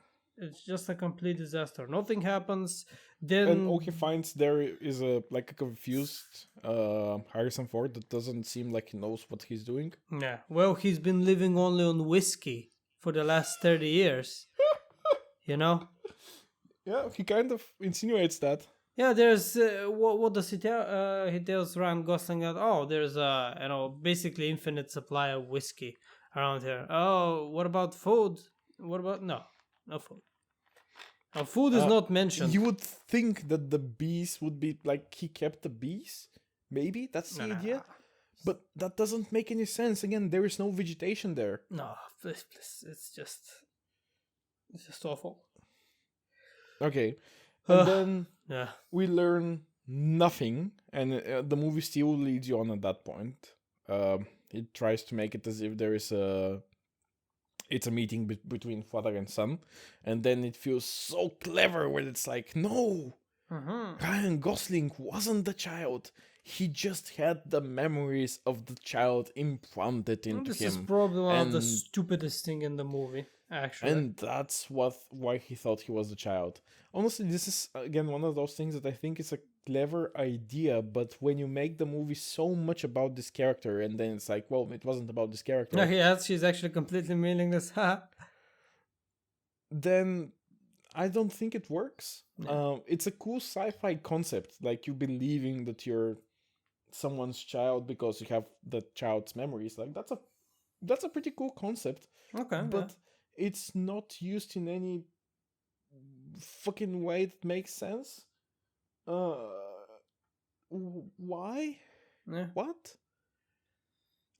A: It's just a complete disaster. Nothing happens. Then
B: and all he finds there is a confused Harrison Ford that doesn't seem like he knows what he's doing.
A: Yeah. Well, he's been living only on whiskey for the last 30 years. You know?
B: Yeah, he kind of insinuates that.
A: Yeah, there's what does he tell? He tells Ryan Gosling that there's a basically infinite supply of whiskey around here. Oh, what about food? What about no food? Food is not mentioned.
B: You would think that the bees would be like he kept the bees. Maybe that's the idea, but that doesn't make any sense. Again, there is no vegetation there.
A: No, please, it's just awful.
B: Okay, and then we learn nothing, and the movie still leads you on at that point. It tries to make it as if there is it's a meeting between father and son, and then it feels so clever when it's like, no, Ryan Gosling wasn't the child. He just had the memories of the child implanted into him.
A: This is probably one of the stupidest thing in the movie, actually.
B: And that's why he thought he was the child. Honestly, this is, again, one of those things that I think is a clever idea, but when you make the movie so much about this character, and then it's like, well, it wasn't about this character.
A: No, yes, she's actually completely meaningless.
B: Then I don't think it works. It's a cool sci-fi concept, like you believing that you're someone's child because you have the child's memories. Like that's a pretty cool concept.
A: Okay,
B: but it's not used in any fucking way that makes sense. Why?
A: Yeah.
B: What?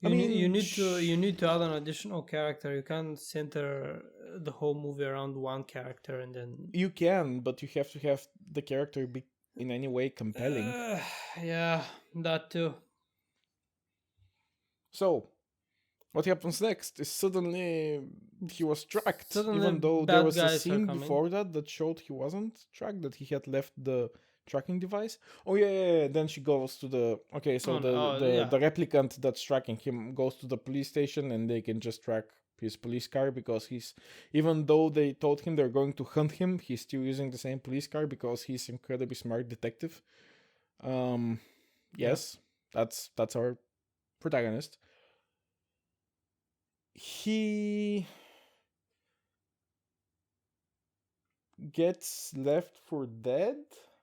A: You need to add an additional character. You can't center the whole movie around one character and then
B: you can, but you have to have the character be in any way compelling.
A: Yeah, that too.
B: So, what happens next is suddenly he was tracked, even though there was a scene before that showed he wasn't tracked, that he had left the tracking device. Oh yeah. Then she goes to the the replicant that's tracking him goes to the police station, and they can just track his police car because even though they told him they're going to hunt him, he's still using the same police car because he's incredibly smart detective. Yes, that's our protagonist. He gets left for dead.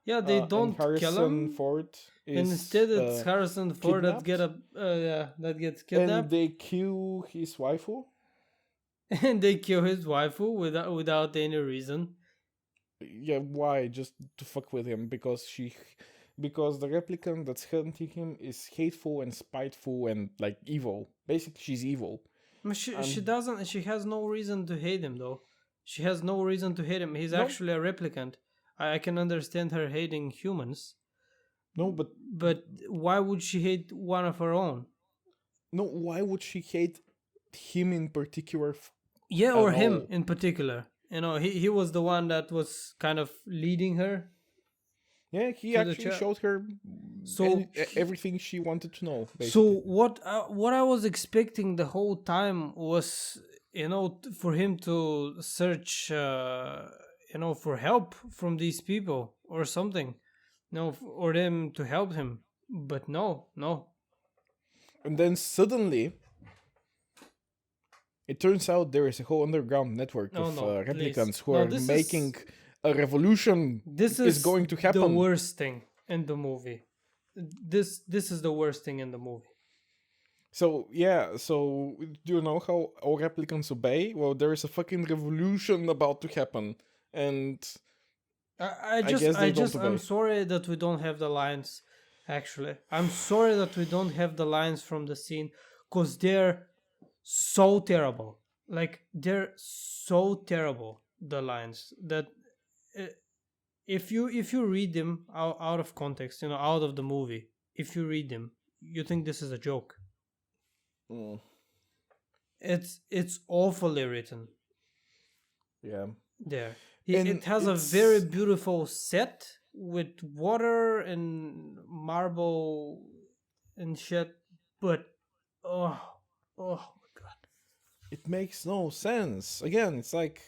A: Yeah, they don't
B: Harrison
A: kill him.
B: Ford
A: And instead,
B: is
A: it's Harrison Ford
B: kidnapped,
A: that gets
B: and
A: kidnapped,
B: they kill his waifu.
A: and they kill his waifu without any reason.
B: Yeah, why? Just to fuck with him because the replicant that's hunting him is hateful and spiteful and like evil. Basically, she's evil.
A: She
B: And
A: doesn't. She has no reason to hate him though. She has no reason to hate him. He's
B: no,
A: actually a replicant. I can understand her hating humans,
B: no, but
A: but why would she hate one of her own?
B: no. Why would she hate him in particular
A: Yeah,
B: at
A: or him
B: all?
A: in particular. He was the one that was kind of leading her
B: Yeah, he
A: to the
B: actually
A: chat.
B: showed her
A: So
B: everything she wanted to know,
A: so
B: basically.
A: what I was expecting the whole time was for him to search for help from these people or something, or them to help him. But no.
B: And then suddenly, it turns out there is a whole underground network
A: No,
B: of
A: no, please.
B: replicants who
A: No,
B: are making a revolution
A: this
B: is
A: is
B: going to
A: the
B: happen.
A: worst thing in the movie. This is the worst thing in the movie.
B: So yeah, so do you know how all replicants obey? Well, there is a fucking revolution about to happen, and I guess they don't
A: I'm
B: obey.
A: sorry that we don't have the lines. Actually, I'm sorry that we don't have the lines from the scene, because they're so terrible. Like, they're so terrible, the lines, that uh, if you read them out of context, out of the movie, if you read them, you think this is a joke.
B: Mm,
A: It's awfully written.
B: yeah,
A: There,
B: and
A: it has a very
B: it's
A: beautiful set with water and marble and shit, but oh, oh my god.
B: it makes no sense. Again, it's like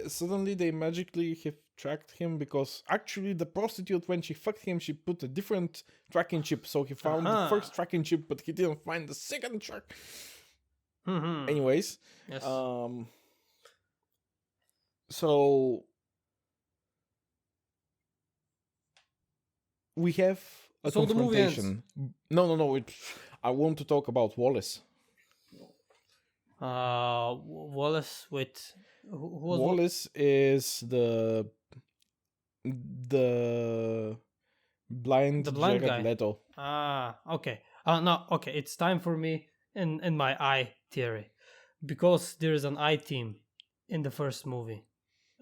B: suddenly they magically have tracked him because actually the prostitute, when she fucked him, she put a different tracking chip, so he found the
A: Uh-huh.
B: first tracking chip, but he didn't find the second track.
A: Mm-hmm.
B: Anyways,
A: Yes.
B: So we have a
A: So the movie ends.
B: confrontation. No. I want to talk about Wallace.
A: Wallace with who was
B: Wallace is the blind
A: the blind
B: Jared
A: guy?
B: Leto.
A: Okay. No, okay. It's time for me in my eye theory, because there is an eye team in the first movie.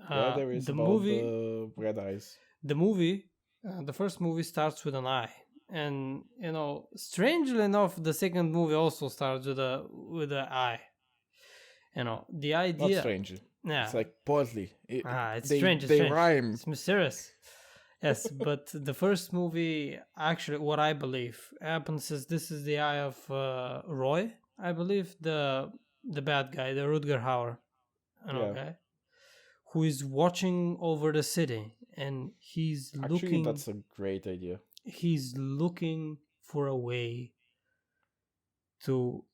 B: Yeah, there is
A: The
B: about
A: movie,
B: the red eyes.
A: the first movie starts with an eye, and strangely enough, the second movie also starts with a eye. The
B: Not
A: idea,
B: strange.
A: yeah.
B: It's like partly.
A: It's
B: They
A: strange. It's
B: they
A: strange.
B: rhyme.
A: It's mysterious. Yes, but the first movie, actually, what I believe happens is this is the eye of Roy. I believe the bad guy, the Rutger Hauer,
B: Yeah.
A: guy, who is watching over the city, and
B: Actually, that's a great idea.
A: he's looking for a way to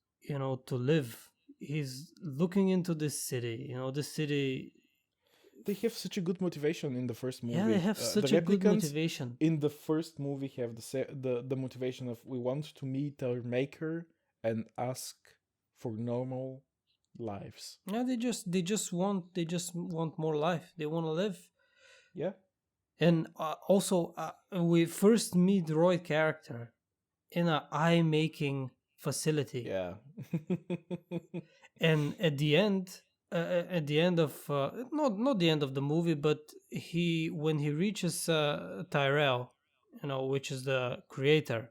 A: to live. He's looking into this city. This city.
B: They have such a good motivation in the first movie.
A: Yeah, they have
B: The
A: such a good
B: replicants
A: motivation.
B: in the first movie have the motivation of we want to meet our maker and ask for normal lives.
A: Yeah, they just want more life. They want to live.
B: Yeah,
A: And also, we first meet Roy character in a eye making facility,
B: yeah,
A: and at the end of not the end of the movie, but when he reaches Tyrell, which is the creator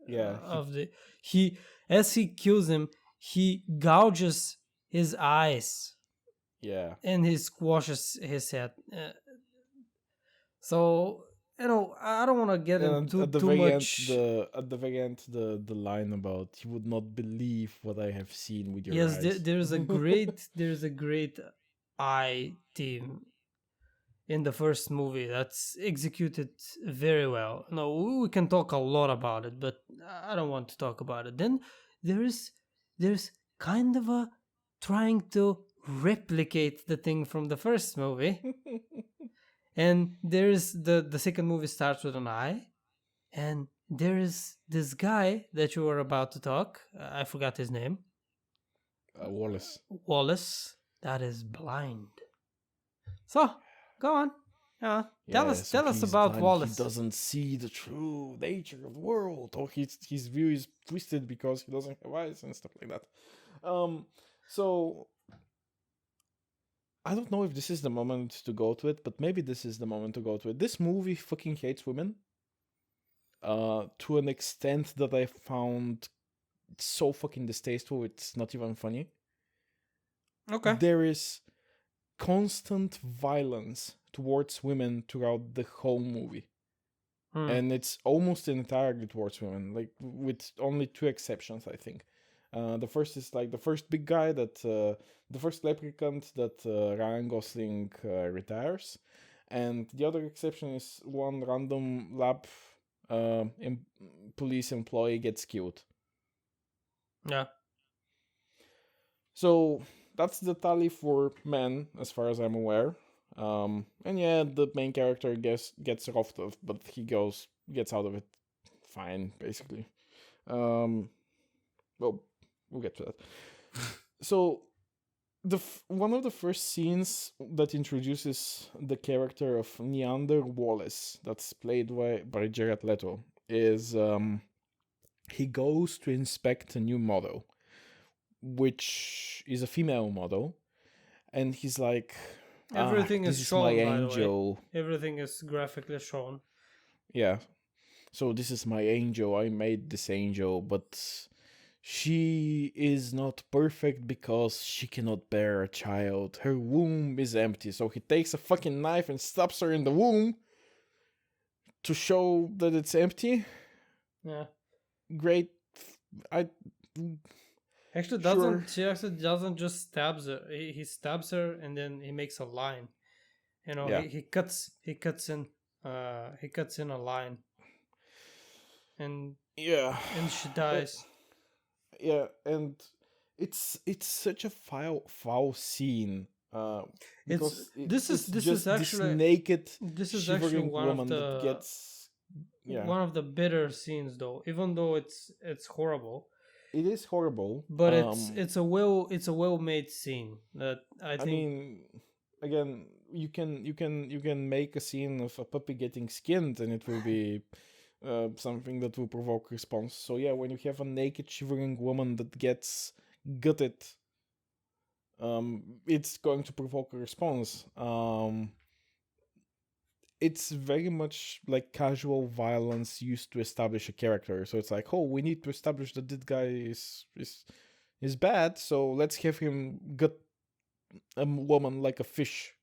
B: yeah.
A: of the he as he kills him, he gouges his eyes
B: Yeah,
A: and he squashes his head. So I don't want to get
B: and
A: into
B: at the
A: too
B: very end,
A: much.
B: the line about you would not believe what I have seen with your
A: Yes,
B: eyes.
A: there's a great eye team in the first movie that's executed very well. No, we can talk a lot about it, but I don't want to talk about it. Then there's kind of a trying to replicate the thing from the first movie. And there's the second movie starts with an eye, and there is this guy that you were about to talk. I forgot his name.
B: Wallace.
A: Wallace. That is blind. So, go on.
B: Yeah, so
A: Tell us
B: he's
A: about
B: blind. He
A: Wallace.
B: doesn't see the true nature of the world, or his view is twisted because he doesn't have eyes and stuff like that. So I don't know if this is the moment to go to it, but maybe this is the moment to go to it. This movie fucking hates women. To an extent that I found so fucking distasteful, it's not even funny.
A: Okay.
B: There is constant violence towards women throughout the whole movie. And it's almost entirely towards women, like with only two exceptions, I think. The first is like the first big guy that the first replicant that Ryan Gosling retires, and the other exception is one random lab police employee gets killed.
A: Yeah.
B: So that's the tally for men, as far as I'm aware. And yeah, the main character gets roughed off, but he gets out of it fine, basically. Well, we'll get to that. So one of the first scenes that introduces the character of Neander Wallace, that's played by Jared Leto, is he goes to inspect a new model, which is a female model, and he's like,
A: Everything
B: this
A: is
B: is
A: shown,
B: my
A: by
B: angel.
A: the way. Everything is graphically shown.
B: Yeah. So this is my angel. I made this angel, but she is not perfect because she cannot bear a child. Her womb is empty. So he takes a fucking knife and stabs her in the womb to show that it's empty.
A: Yeah.
B: Great.
A: Actually,
B: Sure.
A: she actually doesn't just stabs her. He stabs her and then he makes a line. You know,
B: Yeah.
A: he cuts in a line. And
B: Yeah.
A: and she dies.
B: Yeah, and it's such a foul scene. Because
A: this is
B: just
A: actually
B: this naked,
A: this is actually
B: shivering
A: one
B: woman
A: of the
B: that gets. Yeah,
A: one of the bitter scenes, though. Even though it's horrible,
B: it is horrible.
A: but it's a well made scene that I think.
B: I mean, again, you can make a scene of a puppy getting skinned, and it will be something that will provoke response. So yeah, when you have a naked, shivering woman that gets gutted, it's going to provoke a response. It's very much like casual violence used to establish a character. So it's like, oh, we need to establish that this guy is bad, so let's have him gut a woman like a fish.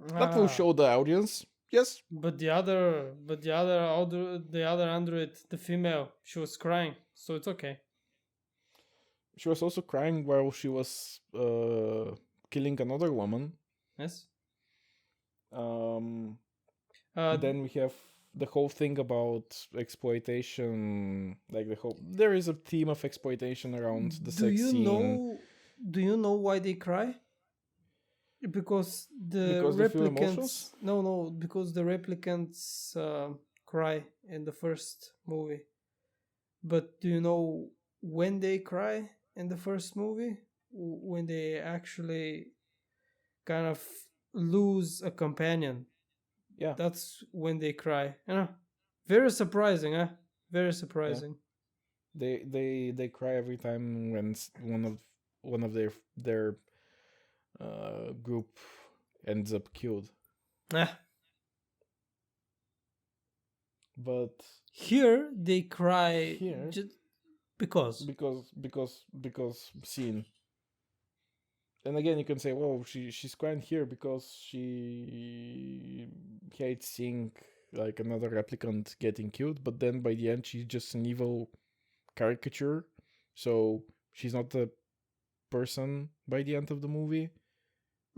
B: That will show the audience. Yes.
A: But the other android, the female, she was crying, so it's okay.
B: She was also crying while she was killing another woman.
A: Yes.
B: Then we have the whole thing about exploitation, like there is a theme of exploitation around the sex scene.
A: Do you know why they cry? Because the
B: they feel
A: replicants.
B: emotions?
A: No, because the replicants cry in the first movie. But do you know when they cry in the first movie? When they actually kind of lose a companion.
B: Yeah.
A: That's when they cry. Very surprising, huh? Very surprising.
B: Yeah. They cry every time when one of their group ends up killed. But
A: here they cry just because
B: scene. And again, you can say, well, she's crying here because she hates seeing like another replicant getting killed, but then by the end she's just an evil caricature, so she's not a person by the end of the movie.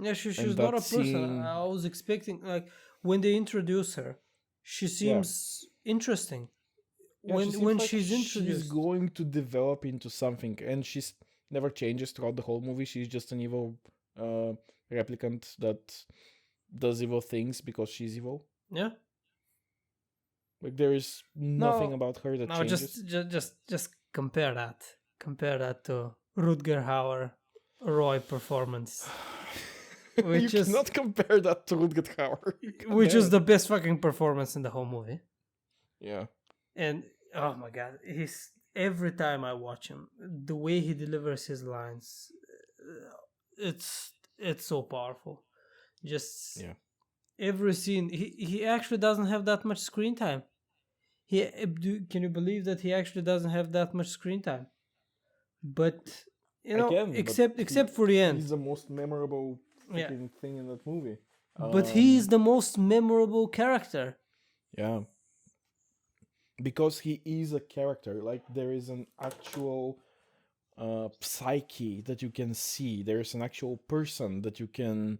A: Yeah, she's not a person. I was expecting, like, when they introduce her, she seems interesting.
B: Yeah, when she's introduced, she's going to develop into something, and she's never changes throughout the whole movie. She's just an evil replicant that does evil things because she's evil.
A: Yeah.
B: Like there is nothing
A: No,
B: about her that
A: no,
B: changes.
A: just compare that. Compare that to Rutger Hauer Roy performance,
B: You
A: which is
B: cannot compare that to Rutger Hauer. God
A: which
B: damn
A: is
B: it.
A: the best fucking performance in the whole movie.
B: Yeah.
A: And oh my god, he's every time I watch him, the way he delivers his lines, it's so powerful. Just
B: Yeah.
A: every scene, he actually doesn't have that much screen time. Can you believe that he actually doesn't have that much screen time? But
B: I can, but
A: except for the
B: he's
A: end,
B: the most memorable
A: yeah.
B: fucking thing in that movie.
A: But he is
B: Um
A: the most memorable character.
B: yeah. Because he is a character. Like there is an actual psyche that you can see. There's an actual person that you can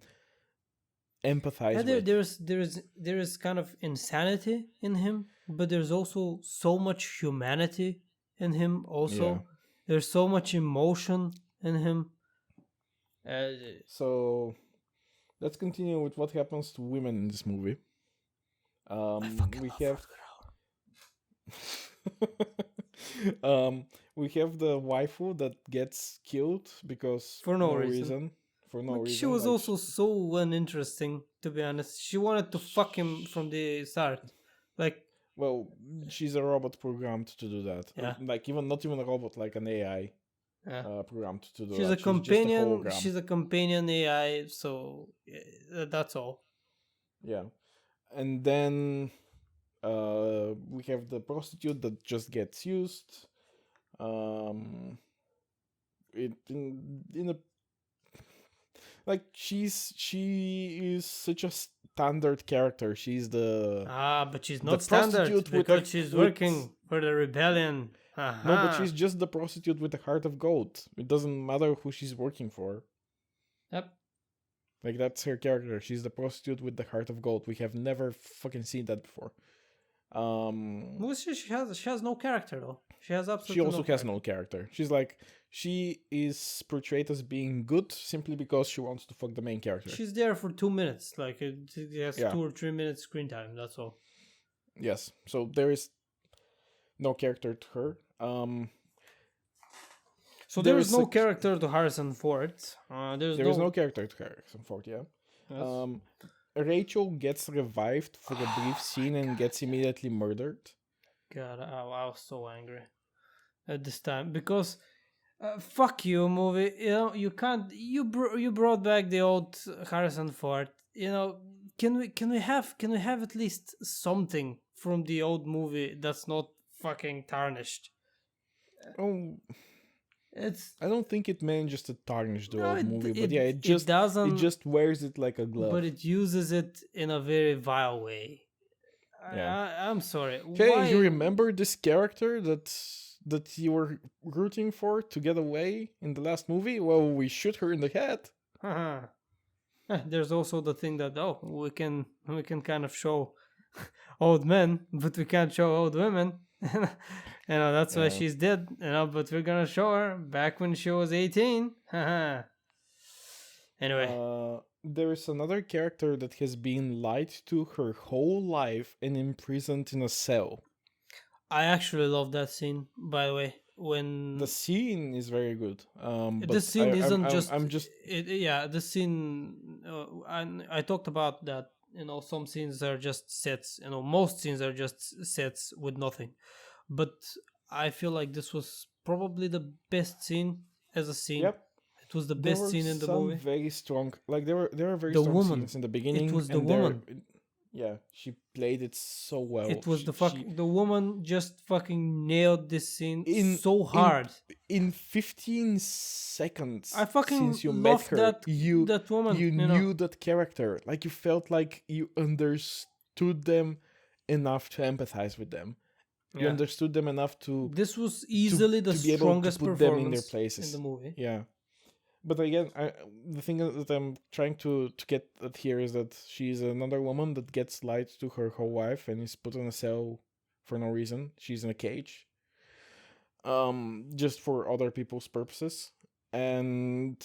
A: Yeah,
B: empathize with.
A: there is kind of insanity in him, but there's also so much humanity in him.
B: Yeah.
A: Also, there's so much emotion in him. Uh,
B: So let's continue with what happens to women in this movie.
A: I fucking
B: We
A: love
B: have
A: Rutger
B: we have the waifu that gets killed because
A: for no
B: no
A: reason.
B: reason. For no
A: Like she
B: reason.
A: was
B: Like
A: also so uninteresting, to be honest. She wanted to fuck him from the start. Like,
B: well, she's a robot programmed to do that.
A: yeah,
B: Like even not even a robot, like an AI
A: yeah.
B: programmed to do
A: She's a
B: that. She's just a
A: companion.
B: hologram.
A: She's a companion AI. So that's all.
B: Yeah. And then we have the prostitute that just gets used. Um, in a like she is such a standard character. She's
A: But she's
B: the
A: not standard
B: prostitute with a
A: because she's
B: with
A: working for the rebellion.
B: no, but
A: Aha.
B: she's just the prostitute with the heart of gold. It doesn't matter who she's working for.
A: Yep.
B: Like that's her character. She's the prostitute with the heart of gold. We have never fucking seen that before.
A: Well, she has no character though. She has
B: She
A: absolutely
B: also
A: no
B: has
A: character.
B: no character. She is portrayed as being good simply because she wants to fuck the main character.
A: She's there for 2 minutes. Like it has
B: Yeah.
A: 2 or 3 minutes screen time. That's all.
B: Yes. So there is no character to her.
A: So
B: there
A: there is
B: is
A: no
B: a-
A: character to Harrison Ford.
B: There is no character to Harrison Ford, yeah.
A: Yes.
B: Rachel gets revived for a brief scene and gets immediately murdered.
A: God, I was so angry at this time because fuck you, movie. You know you can't. You brought back the old Harrison Ford. You know, can we have at least something from the old movie that's not fucking tarnished?
B: Oh,
A: It's
B: I don't think it manages to tarnish the
A: no,
B: old movie, but
A: it
B: yeah,
A: it doesn't.
B: it just wears it like a glove.
A: But it uses it in a very vile way.
B: Yeah.
A: I'm sorry.
B: Hey,
A: Why?
B: you remember this character that you were rooting for to get away in the last movie? Well, we shoot her in the head.
A: Haha. There's also the thing that we can kind of show old men, but we can't show old women. That's why
B: Yeah.
A: she's dead. But we're gonna show her back when she was 18. Haha. Anyway,
B: There is another character that has been lied to her whole life and imprisoned in a cell.
A: I actually love that scene. By the way, when
B: The scene is very good. But
A: this scene isn't
B: I'm just
A: yeah, this scene I talked about that. Some scenes are just sets. Most scenes are just sets with nothing. But I feel like this was probably the best scene as a scene.
B: yep.
A: It was the
B: There
A: best
B: were
A: scene in the
B: some
A: movie.
B: very strong, like there are very
A: The
B: strong
A: woman.
B: scenes in the beginning.
A: It was the
B: and there-
A: woman.
B: Yeah, she played it so well.
A: It was
B: She-
A: the woman just fucking nailed this scene
B: in
A: so hard.
B: in 15 seconds
A: I fucking
B: since you met
A: loved
B: her,
A: that woman.
B: you knew that character. Like you felt like you understood them enough to empathize with them. You
A: Yeah.
B: understood them enough to
A: This was easily the
B: to be able to
A: strongest
B: put them in their
A: performance
B: places.
A: in the movie.
B: Yeah. But again, the thing that I'm trying to get at here is that she's another woman that gets lied to her whole life and is put in a cell for no reason. She's in a cage. Just for other people's purposes. And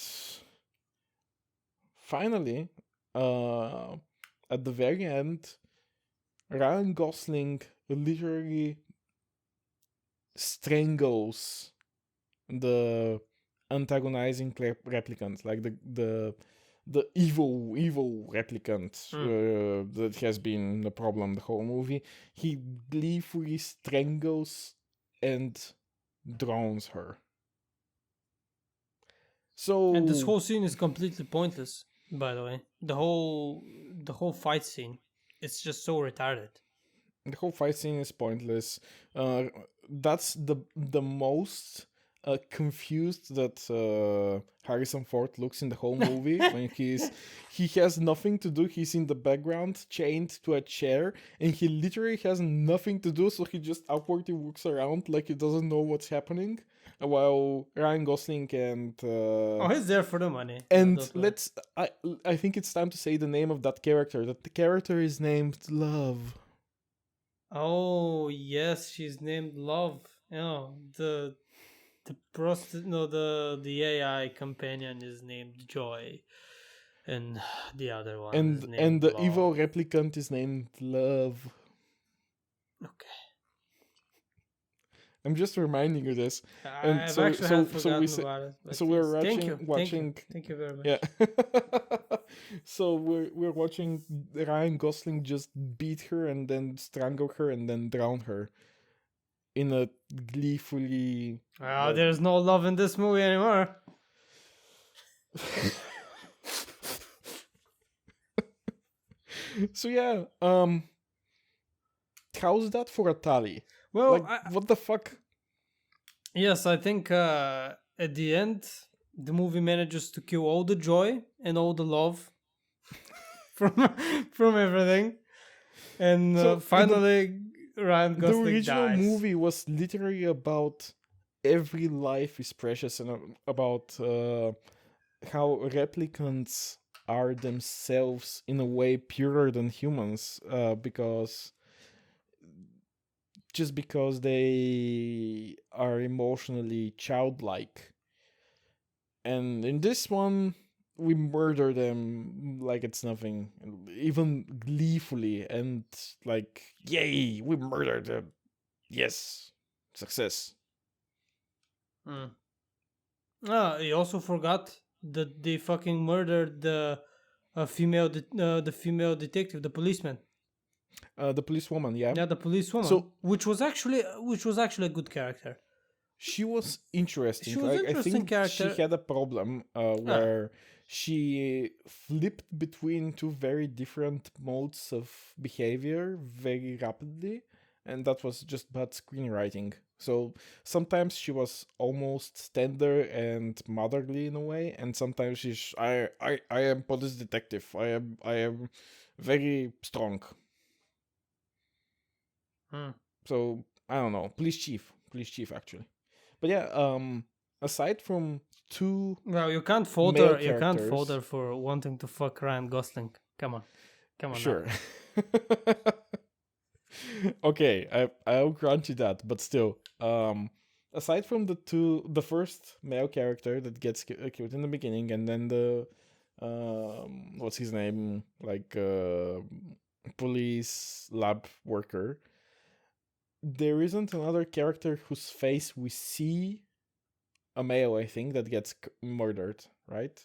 B: finally, at the very end, Ryan Gosling literally strangles the antagonizing replicant, like the evil replicant that has been the problem the whole movie. He gleefully strangles and drowns her. So
A: And this whole scene is completely pointless, by the way. The whole fight scene, it's just so retarded.
B: the whole fight scene is pointless. That's the most confused that Harrison Ford looks in the whole movie when he has nothing to do. He's in the background, chained to a chair, and he literally has nothing to do. So he just awkwardly walks around like he doesn't know what's happening. While Ryan Gosling and
A: he's there for the money.
B: and I think it's time to say the name of that character. That the character is named Love.
A: Oh yes, she's named Love. The the AI companion is named Joy, and the other one is named
B: And the
A: Love.
B: evil replicant is named Love.
A: Okay.
B: I'm just reminding you this.
A: I've forgotten about it.
B: So we're
A: watching. Thank you very much.
B: Yeah. So we're watching Ryan Gosling just beat her and then strangle her and then drown her in a gleefully.
A: There's no love in this movie anymore.
B: So yeah, how's that for a tally?
A: Well,
B: what the fuck?
A: Yes, I think at the end, the movie manages to kill all the joy and all the love from everything, and finally, Ryan Gosling
B: the original
A: dies.
B: movie was literally about every life is precious and about how replicants are themselves in a way purer than humans because they are emotionally childlike. And in this one, we murder them like it's nothing, even gleefully, and like, yay, we murdered them. Yes, success.
A: He also forgot that they fucking murdered the female detective, the policeman.
B: The policewoman, yeah.
A: Yeah, the policewoman. So, which was actually a good character.
B: She was interesting.
A: She was an interesting character.
B: She had a problem where she flipped between two very different modes of behavior very rapidly, and that was just bad screenwriting. So sometimes she was almost tender and motherly in a way, and sometimes I am police detective. I am very strong. So I don't know, police chief actually. But yeah, aside from two,
A: well, you can't fault her. You can't fault her for wanting to fuck Ryan Gosling. Come on.
B: Sure. Okay, I'll grant you that, but still, aside from the first male character that gets killed in the beginning, and then the what's his name, like police lab worker, there isn't another character whose face we see, a male, I think, that gets murdered, right?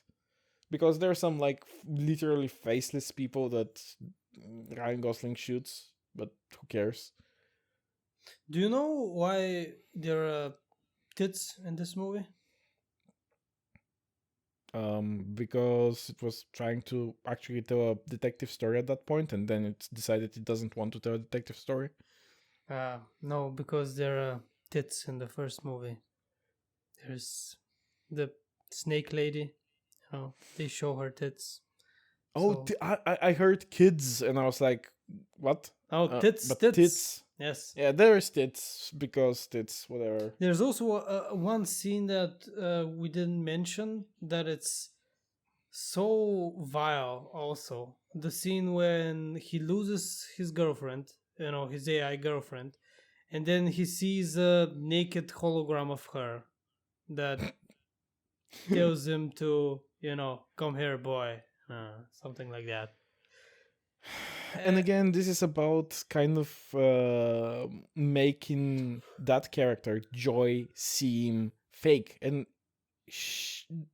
B: Because there are some like literally faceless people that Ryan Gosling shoots, but who cares?
A: Do you know why there are tits in this movie?
B: Because it was trying to actually tell a detective story at that point, and then it decided it doesn't want to tell a detective story.
A: No, because there are tits in the first movie. There's the snake lady. They show her tits.
B: Oh, so... I heard kids, and I was like, what?
A: Oh, tits, tits. Yes.
B: Yeah, there's tits, because tits, whatever.
A: There's also one scene that we didn't mention, that it's so vile also. The scene when he loses his girlfriend, his AI girlfriend, and then he sees a naked hologram of her that tells him to, come here, boy. Something like that.
B: And again, this is about kind of making that character Joy seem fake. And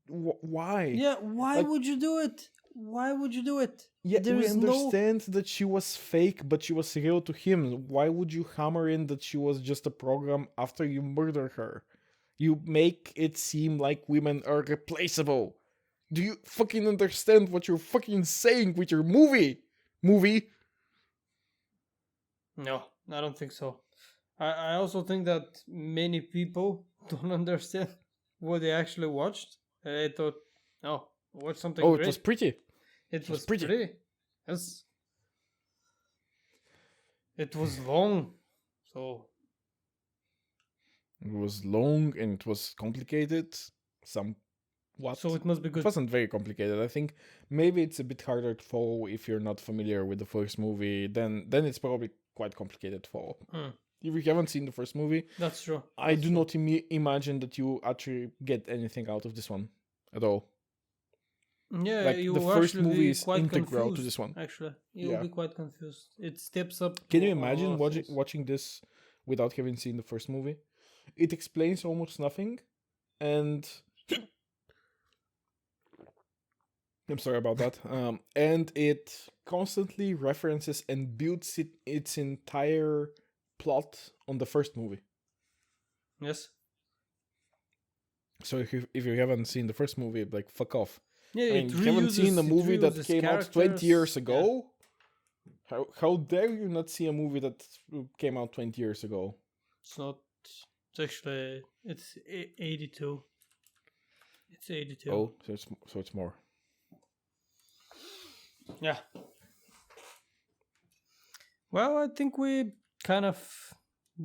B: why?
A: Yeah, why
B: Like,
A: would you do it? Why would you do it?
B: yeah,
A: There
B: we
A: is no.
B: understand that she was fake, but she was real to him. Why would you hammer in that she was just a program after you murder her? You make it seem like women are replaceable. Do you fucking understand what you're fucking saying with your movie?
A: No, I don't think so. I also think that many people don't understand what they actually watched. They thought, oh, watch something
B: Oh, it
A: great.
B: was pretty.
A: It
B: was
A: was
B: pretty.
A: pretty. Yes. It was long. So,
B: It was long and it was complicated. Somewhat.
A: so it must be
B: It
A: good.
B: wasn't very complicated. I think maybe it's a bit harder to follow if you're not familiar with the first movie. Then it's probably quite complicated to follow. If you haven't seen the first movie,
A: That's true.
B: I do not imagine that you actually get anything out of this one at all.
A: Yeah,
B: Like,
A: you
B: the
A: will
B: first
A: actually
B: movie
A: be
B: is
A: quite
B: integral
A: confused,
B: to this one.
A: Actually, you will
B: Yeah.
A: be quite confused. It steps up.
B: Can you
A: on a lot
B: imagine
A: of things.
B: watching this without having seen the first movie? It explains almost nothing, and I'm sorry about that. And it constantly references and builds its entire plot on the first movie.
A: Yes.
B: So if you haven't seen the first movie, like, fuck off.
A: Yeah,
B: I mean, you haven't seen a movie that came out 20 years ago? Yeah. How dare you not see a movie that came out 20 years ago?
A: It's not. It's actually. It's 82. It's 82.
B: Oh, so it's more.
A: Yeah. Well, I think we kind of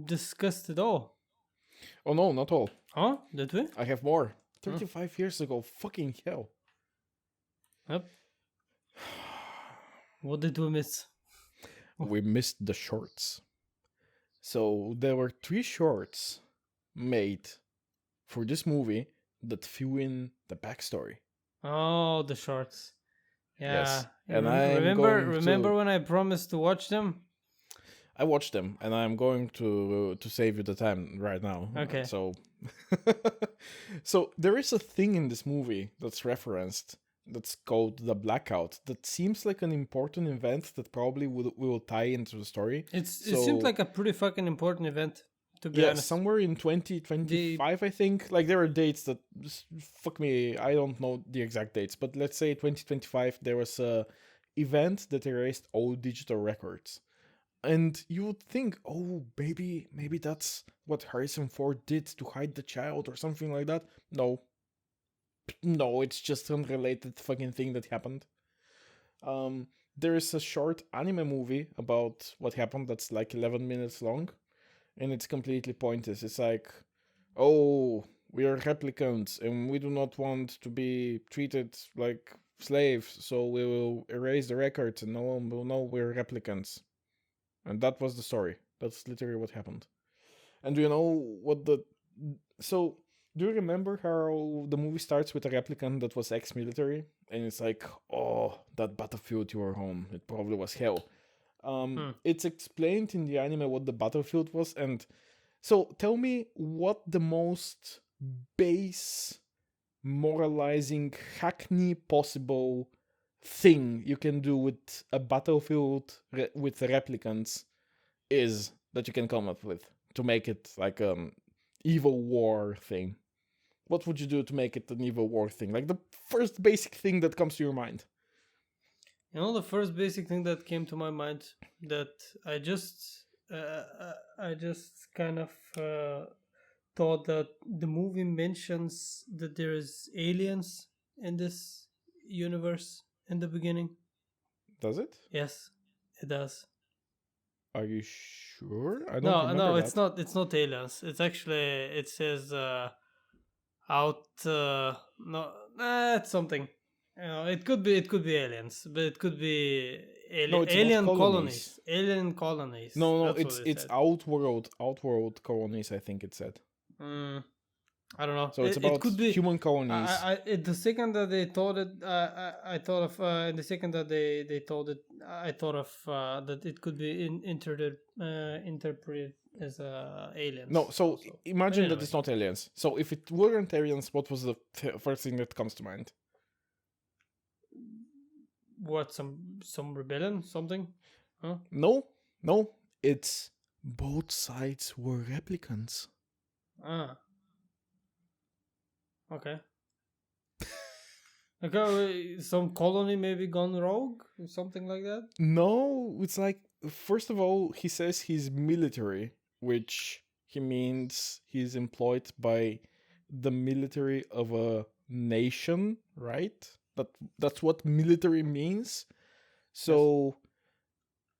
A: discussed it all.
B: Oh no, not all.
A: Huh? Did we?
B: I have more. 35 years ago. Fucking hell.
A: Yep. What did we miss?
B: We missed the shorts. So there were 3 shorts made for this movie that fill in the backstory.
A: Oh, the shorts. Yeah.
B: Yes. And
A: remember when I promised to watch them?
B: I watched them, and I'm going to save you the time right now.
A: Okay.
B: So there is a thing in this movie that's referenced that's called the blackout. That seems like an important event that probably will tie into the story.
A: It seems like a pretty fucking important event, to be honest.
B: Somewhere in 2025, I think. Like, there are dates that fuck me. I don't know the exact dates, but let's say 2025. There was a event that erased all digital records. And you would think, oh, maybe that's what Harrison Ford did to hide the child or something like that. No, it's just an unrelated fucking thing that happened. There is a short anime movie about what happened that's like 11 minutes long, and it's completely pointless. It's like, oh, we are replicants and we do not want to be treated like slaves, so we will erase the records and no one will know we're replicants. And that was the story. That's literally what happened. And do you know what So, do you remember how the movie starts with a replicant that was ex-military? And it's like, oh, that battlefield you were on, it probably was hell. It's explained in the anime what the battlefield was. And so, tell me what the most base, moralizing, hackney possible thing you can do with a battlefield with replicants is that you can come up with to make it like evil war thing. What would you do to make it an evil war thing? Like the first basic thing that comes to your mind.
A: You know, the first basic thing that came to my mind that I just kind of thought that the movie mentions that there is aliens in this universe in the beginning.
B: Does it?
A: Yes, it does.
B: Are you sure? I don't
A: No,
B: remember
A: it's not. It's not aliens. It's actually it says it's something. You know, it could be aliens, but it could be
B: No, it's
A: alien
B: not
A: colonies. Alien colonies.
B: No,
A: That's
B: it's
A: what it said.
B: outworld colonies. I think it said.
A: I don't know.
B: So it's
A: It
B: about
A: could be.
B: human colonies.
A: The second that they told it, I thought of. The second that they told it, I thought of that it could be interpreted as aliens.
B: No, so
A: Also, but
B: imagine that
A: anyway,
B: it's not aliens. So if it weren't aliens, what was the first thing that comes to mind?
A: what some rebellion, something, huh?
B: No, no, it's both sides were replicants.
A: Ah, okay. Okay, some colony maybe gone rogue, something like that.
B: No, it's like, first of all, he says he's military, which he means he's employed by the military of a nation, right? That's what military means. So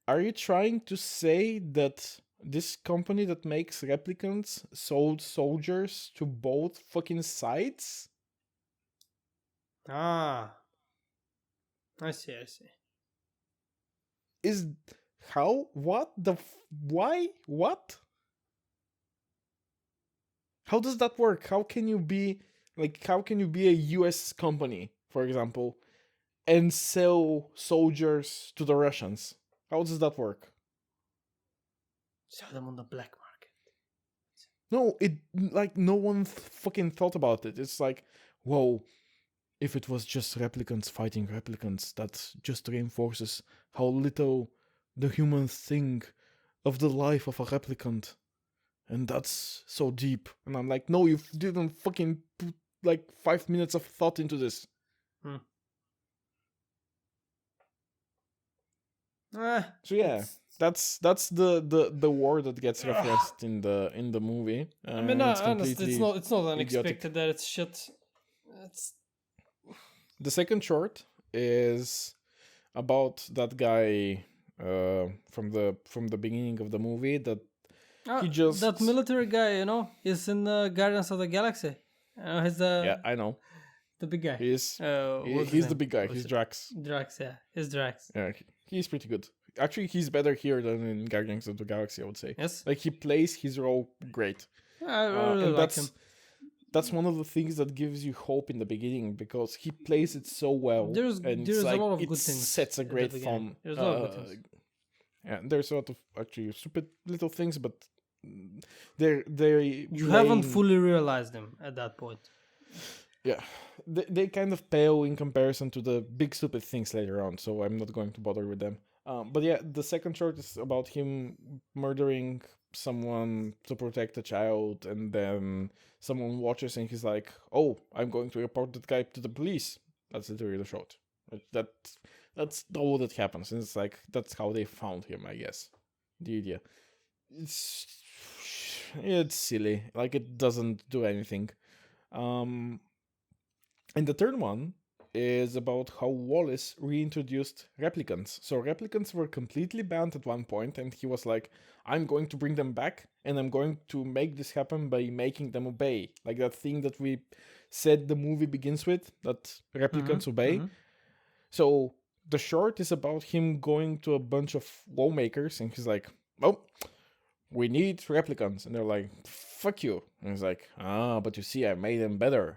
B: are you trying to say that this company that makes replicants sold soldiers to both fucking sides?
A: Ah, I see. I see.
B: Is how? What the? Why? What? How does that work? How can you be like? How can you be a U.S. company, for example, and sell soldiers to the Russians? How does that work?
A: Sell them on the black market.
B: No, it like no one fucking thought about it. It's like, whoa, if it was just replicants fighting replicants, that just reinforces how little the humans think of the life of a replicant. And that's so deep. And I'm like, no, you didn't fucking put like 5 minutes of thought into this. So yeah, that's the war that gets referenced in the movie.
A: I mean,
B: It's
A: honestly,
B: completely
A: it's not
B: idiotic.
A: unexpected that it's shit. It's
B: The second short is about that guy from the beginning of the movie that he just
A: that military guy, is in Guardians of the Galaxy. He's
B: yeah, I know.
A: the big guy.
B: He's
A: What's his
B: he's the
A: name?
B: big guy.
A: What's
B: He's
A: it?
B: Drax.
A: Drax, yeah, he's Drax.
B: Yeah, he's pretty good. Actually, he's better here than in Guardians of the Galaxy, I would say.
A: Yes,
B: Like he plays his role great.
A: I really
B: And
A: like him.
B: that's one of the things that gives you hope in the beginning because he plays it so well.
A: There's
B: and
A: a
B: like,
A: lot of
B: it
A: good things.
B: sets a
A: at the
B: great
A: beginning.
B: fun.
A: There's a lot of good things.
B: Yeah, there's a lot of actually stupid little things, but they
A: You haven't fully realized them at that point.
B: Yeah, they kind of pale in comparison to the big stupid things later on, so I'm not going to bother with them. But yeah, the second short is about him murdering someone to protect a child, and then someone watches and he's like, "Oh, I'm going to report that guy to the police." That's literally the short. That's all that happens, and it's like that's how they found him, I guess. The idea. It's silly. Like it doesn't do anything. And the third one is about how Wallace reintroduced replicants. So replicants were completely banned at one point, and he was like, I'm going to bring them back, and I'm going to make this happen by making them obey. Like that thing that we said the movie begins with, that replicants obey.
A: Mm-hmm.
B: So the short is about him going to a bunch of lawmakers, and he's like, oh, we need replicants. And they're like, fuck you. And he's like, but you see, I made them better.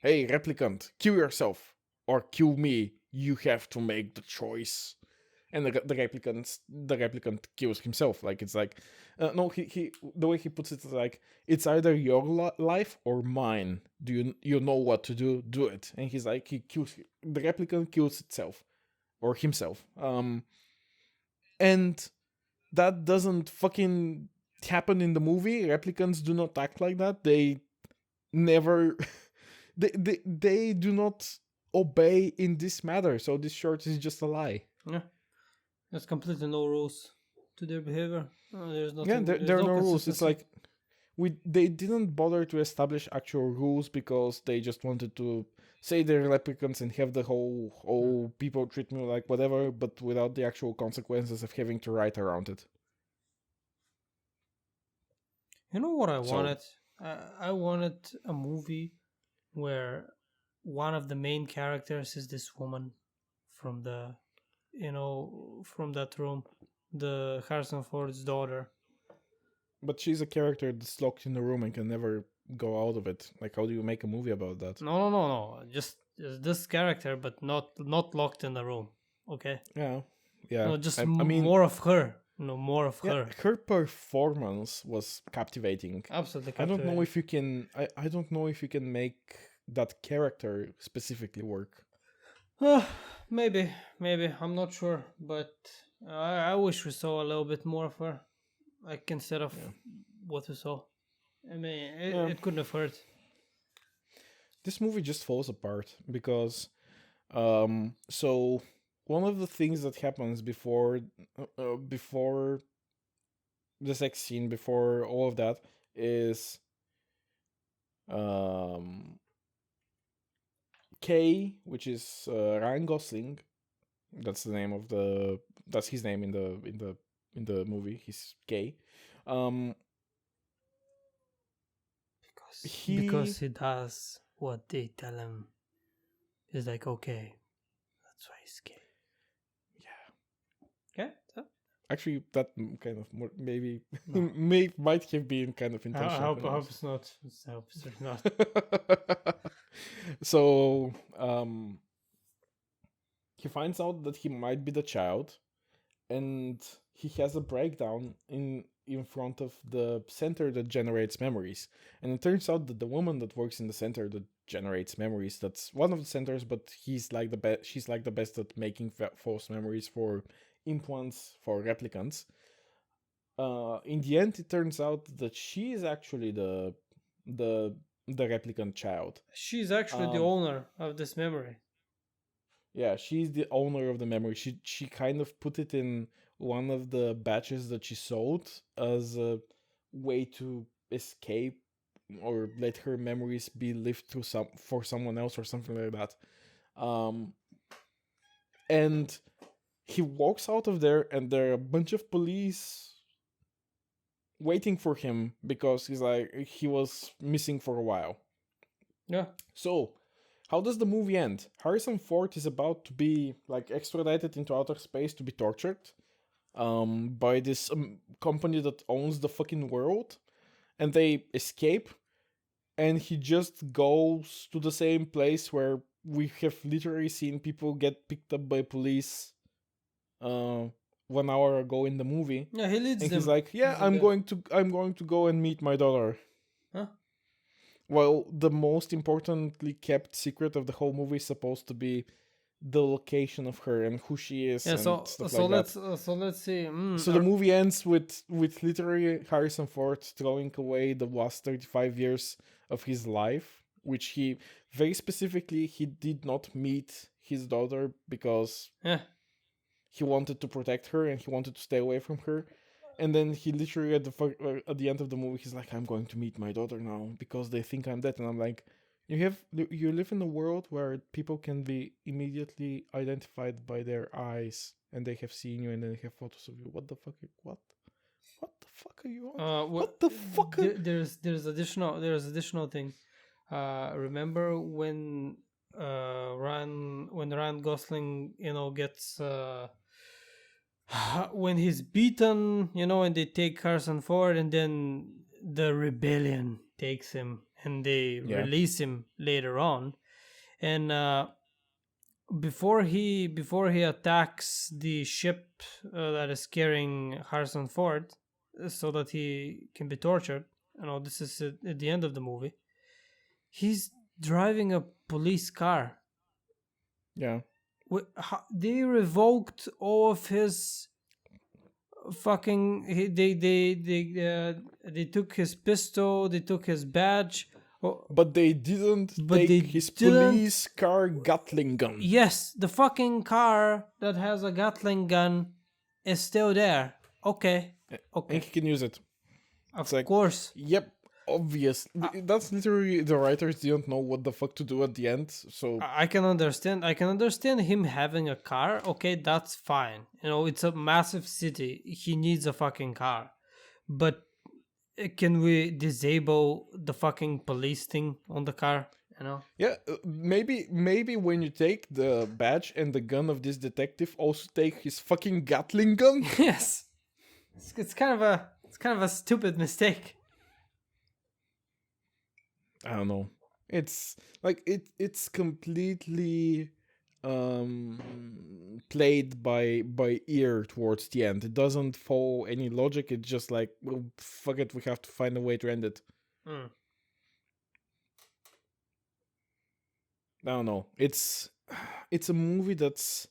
B: Hey, replicant, kill yourself or kill me. You have to make the choice. And the replicant kills himself. Like it's like, no, he the way he puts it is like, it's either your life or mine. Do you know what to do? Do it. And he's like, the replicant kills itself or himself. And that doesn't fucking happen in the movie. Replicants do not act like that. They never. They do not obey in this matter, so this short is just a lie.
A: Yeah, there's completely no rules to their behavior. There's nothing.
B: Yeah, there are no rules. It's
A: consistency.
B: like they didn't bother to establish actual rules because they just wanted to say they're replicants and have the whole people treat me like whatever, but without the actual consequences of having to write around it.
A: You know what I wanted? I wanted a movie where one of the main characters is this woman from the, from that room, the Harrison Ford's daughter.
B: But she's a character that's locked in the room and can never go out of it? Like, how do you make a movie about that?
A: No. Just this character, but not locked in the room. Okay.
B: Yeah.
A: No, just
B: I mean,
A: more of her. More of
B: yeah,
A: her.
B: her performance was captivating.
A: Absolutely
B: I don't know
A: captivating.
B: if you can. I don't know if you can make that character specifically work.
A: Maybe. I'm not sure, but I wish we saw a little bit more of her, like instead of
B: Yeah.
A: what we saw. I mean,
B: Yeah.
A: it couldn't have hurt.
B: This movie just falls apart because, so one of the things that happens before the sex scene, before all of that, is um Kay, which is Ryan Gosling. That's the name of the. That's his name in the movie. He's Kay. Um,
A: Because
B: he
A: he does what they tell him. He's like, okay, that's why he's gay.
B: yeah.
A: Okay, so
B: Actually, that kind of maybe
A: No.
B: might have been kind of
A: I
B: intentional.
A: hope it's not. I hope it's not.
B: So he finds out that he might be the child, and he has a breakdown in front of the center that generates memories. And it turns out that the woman that works in the center that generates memories, that's one of the centers, but he's like the best. She's like the best at making false memories for implants for replicants. In the end, it turns out that she is actually the the replicant child.
A: She's actually the
B: Um,
A: owner of this memory.
B: yeah, she's the owner of the memory. She kind of put it in one of the batches that she sold as a way to escape or let her memories be lived through for someone else or something like that. Um, and he walks out of there, and there are a bunch of police waiting for him because he was missing for a while.
A: Yeah.
B: So, how does the movie end? Harrison Ford is about to be like extradited into outer space to be tortured by this company that owns the fucking world, and they escape, and he just goes to the same place where we have literally seen people get picked up by police 1 hour ago in the movie.
A: Yeah, he leads
B: And
A: them.
B: he's like, "Yeah, I'm going to go and meet my daughter."
A: Huh?
B: Well, the most importantly kept secret of the whole movie is supposed to be the location of her and who she is,
A: Yeah.
B: and
A: So
B: stuff
A: so
B: like
A: let's
B: that.
A: so let's see.
B: So the movie ends with literally Harrison Ford throwing away the last 35 years of his life, which he very specifically he did not meet his daughter because
A: Yeah.
B: he wanted to protect her and he wanted to stay away from her. And then he literally at the end of the movie, he's like, "I'm going to meet my daughter now because they think I'm dead." And I'm like, you live in a world where people can be immediately identified by their eyes, and they have seen you, and they have photos of you. What the fuck? What the fuck are you on? What the fuck?
A: There's additional thing. Remember when Ryan Gosling gets when he's beaten, and they take Harrison Ford, and then the rebellion takes him, and they
B: Yeah.
A: release him later on, and before he attacks the ship that is carrying Harrison Ford, so that he can be tortured. This is at the end of the movie. He's driving a police car.
B: Yeah.
A: They revoked all of his fucking. They took his pistol. They took his badge.
B: But they didn't
A: But
B: take his police car Gatling gun.
A: Yes, the fucking car that has a Gatling gun is still there. Okay.
B: And he can use it.
A: Of
B: like,
A: course.
B: Yep. Obvious. That's literally the writers didn't know what the fuck to do at the end. So
A: I can understand. I can understand him having a car. Okay, that's fine. It's a massive city. He needs a fucking car. But can we disable the fucking police thing on the car?
B: yeah, maybe when you take the badge and the gun of this detective, also take his fucking Gatling gun.
A: Yes. It's kind of a stupid mistake.
B: I don't know. It's like it's completely played by ear towards the end. It doesn't follow any logic. It's just like, well, fuck it, we have to find a way to end it.
A: Mm.
B: I don't know. It's a movie that's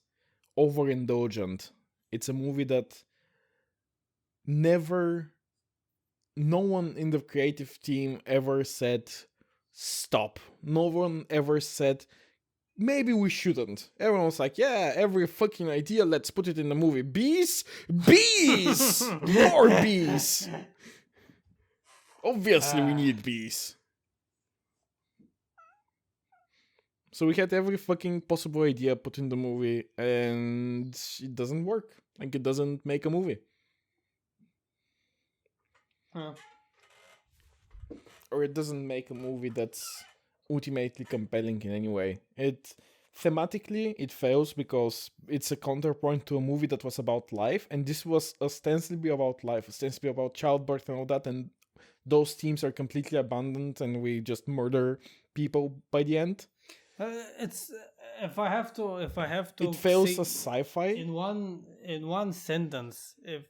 B: overindulgent. It's a movie that never no one in the creative team ever said stop. No one ever said maybe we shouldn't. Everyone was like, yeah, every fucking idea, let's put it in the movie. Bees? Bees! More bees! Obviously, we need bees. So we had every fucking possible idea put in the movie, and it doesn't work. Like, it doesn't make a movie.
A: Huh.
B: Or it doesn't make a movie that's ultimately compelling in any way. It thematically it fails because it's a counterpoint to a movie that was about life, and this was ostensibly about life, ostensibly about childbirth and all that, and those themes are completely abandoned, and we just murder people by the end.
A: It's if I have to
B: It fails
A: say
B: as sci-fi.
A: in one sentence, if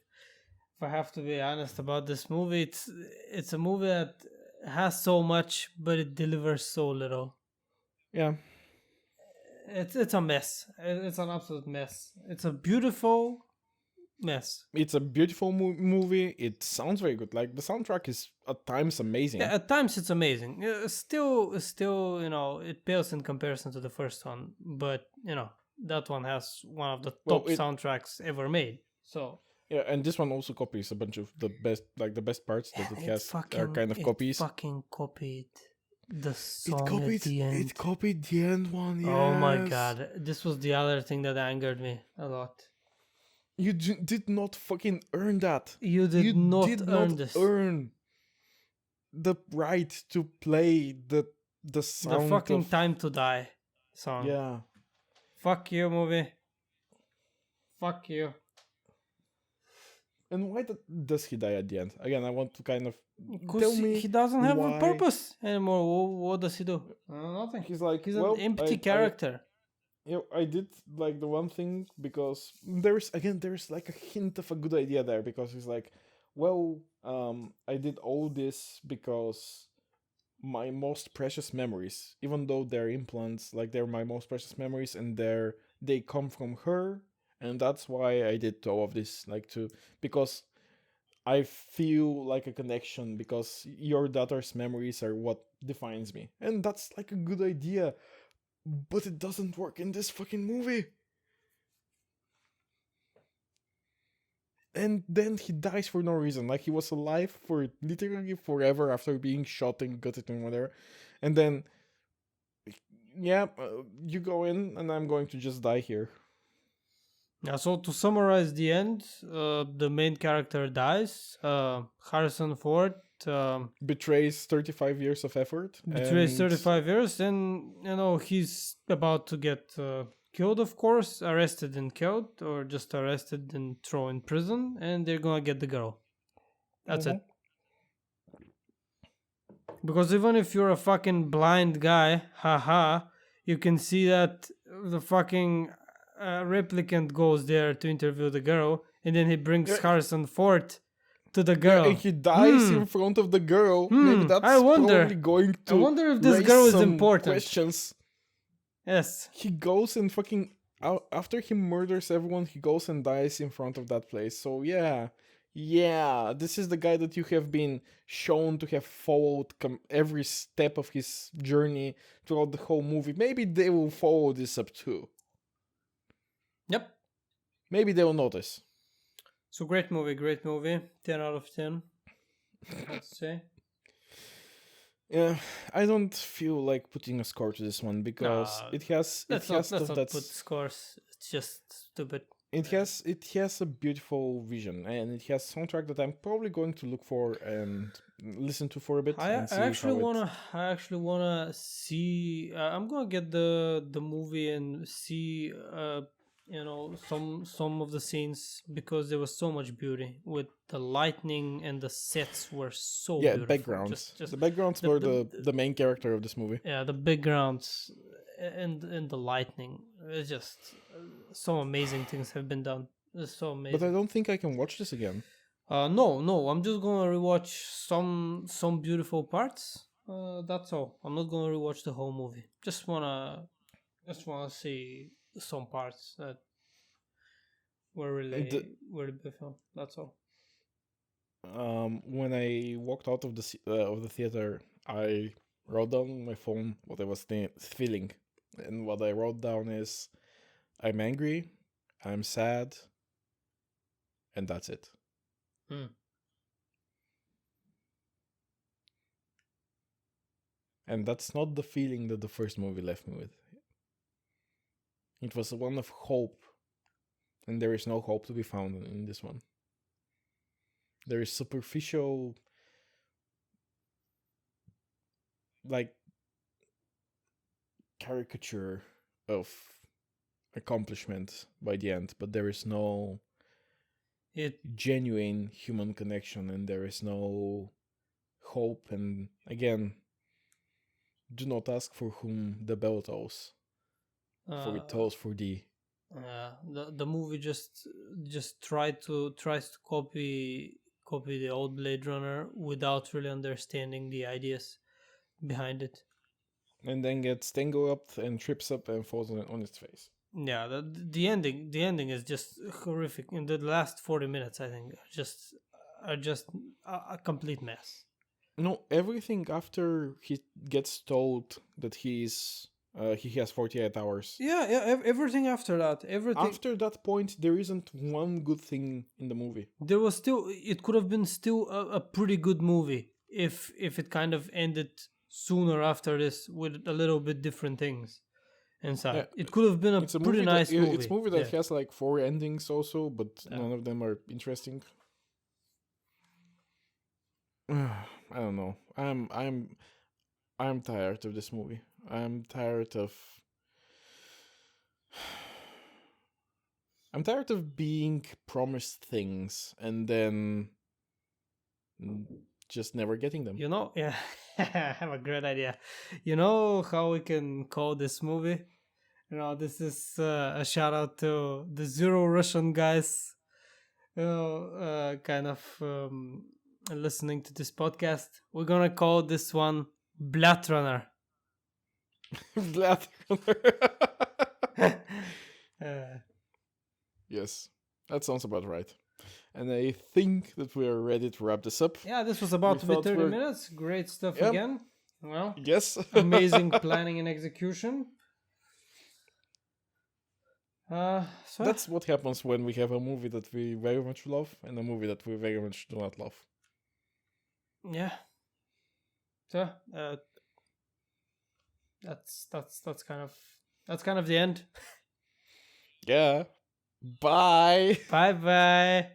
A: I have to be honest about this movie, it's a movie that has so much but it delivers so little.
B: Yeah.
A: It's a mess. It's an absolute mess. It's a beautiful mess.
B: It's a beautiful movie. It sounds very good. Like, the soundtrack is at times amazing.
A: Yeah, at times it's amazing. Still, it pales in comparison to the first one. But that one has one of the top soundtracks ever made. So
B: yeah, and this one also copies a bunch of the best parts that it has are kind of copies.
A: Fucking copied the song at the end.
B: It copied the end one. Yes.
A: Oh my god, this was the other thing that angered me a lot.
B: You did not fucking earn that.
A: You did not
B: earn the right to play the sound.
A: The fucking Time to Die song.
B: Yeah.
A: Fuck you, movie. Fuck you.
B: And why does he die at the end? Again, I want to kind of
A: tell me he doesn't have a purpose anymore. What does he do? Nothing.
B: He's like,
A: he's an empty character.
B: I did like the one thing because there's like a hint of a good idea there, because he's like, well, I did all this because my most precious memories, even though they're implants, like they're my most precious memories, and they come from her. And that's why I did all of this, because I feel like a connection, because your daughter's memories are what defines me. And that's like a good idea, but it doesn't work in this fucking movie. And then he dies for no reason. Like, he was alive for literally forever after being shot and gutted and whatever. And then, you go in and I'm going to just die here.
A: Yeah, so to summarize the end, the main character dies. Harrison Ford
B: betrays 35 years of effort.
A: Betrays 35 years, and he's about to get killed, of course, arrested and killed, or just arrested and thrown in prison, and they're gonna get the girl. That's it. Because even if you're a fucking blind guy, you can see that the fucking replicant goes there to interview the girl, and then he brings Harrison Ford to the girl.
B: And he dies in front of the girl. Maybe that's probably going to.
A: I wonder if this girl is important.
B: Questions.
A: Yes.
B: He goes and fucking after he murders everyone, he goes and dies in front of that place. So yeah, this is the guy that you have been shown to have followed every step of his journey throughout the whole movie. Maybe they will follow this up too.
A: Yep.
B: Maybe they will notice.
A: So great movie. 10 out of 10. Let's say.
B: Yeah, I don't feel like putting a score to this one because it has.
A: Let's not put scores. It's just stupid.
B: It has a beautiful vision, and it has soundtrack that I'm probably going to look for and listen to for a bit.
A: I actually wanna see. I'm gonna get the movie and see some of the scenes, because there was so much beauty with the lightning, and the sets were so
B: Yeah,
A: beautiful.
B: backgrounds.
A: Just
B: The backgrounds
A: the,
B: were
A: the,
B: the main character of this movie.
A: yeah, the backgrounds and the lightning. It's just some amazing things have been done. It's so
B: But I
A: amazing.
B: don't think I can watch this again.
A: No, I'm just gonna rewatch some beautiful parts. That's all. I'm not gonna rewatch the whole movie. Just wanna see some parts that were
B: The,
A: really beautiful. That's all.
B: when I walked out of the theater, I wrote down on my phone what I was feeling, and what I wrote down is, I'm angry, I'm sad, and that's it.
A: Hmm.
B: And that's not the feeling that the first movie left me with. It was one of hope, and there is no hope to be found in this one. There is superficial, like, caricature of accomplishment by the end, but there is no
A: It
B: genuine human connection, and there is no hope. And again, do not ask for whom the bell tolls, for it tolls for thee.
A: the movie just tries to copy the old Blade Runner without really understanding the ideas behind it.
B: And then gets tangled up and trips up and falls on its face.
A: Yeah, the ending is just horrific. In the last 40 minutes, I think, are just a complete mess.
B: No, everything after he gets told that he has 48 hours.
A: Yeah, everything after that,
B: After that point, there isn't one good thing in the movie.
A: there was still, it could have been still a pretty good movie if it kind of ended sooner after this with a little bit different things inside.
B: Yeah,
A: it could have been a pretty nice movie.
B: It's a movie that
A: Yeah.
B: has like 4 endings also, but none of them are interesting. I don't know. I'm tired of this movie. I'm tired of being promised things and then just never getting them.
A: Yeah, I have a great idea. You know how we can call this movie? This is a shout out to the Zero Russian guys, kind of listening to this podcast. We're gonna call this one Blade Runner.
B: Blade Yes, that sounds about right. And I think that we are ready to wrap this up.
A: Yeah, this was about to be 30 minutes. Great stuff again. Well,
B: yes.
A: Amazing planning and execution. So
B: that's what happens when we have a movie that we very much love and a movie that we very much do not love.
A: Yeah. So that's kind of the end.
B: Yeah. Bye.
A: Bye.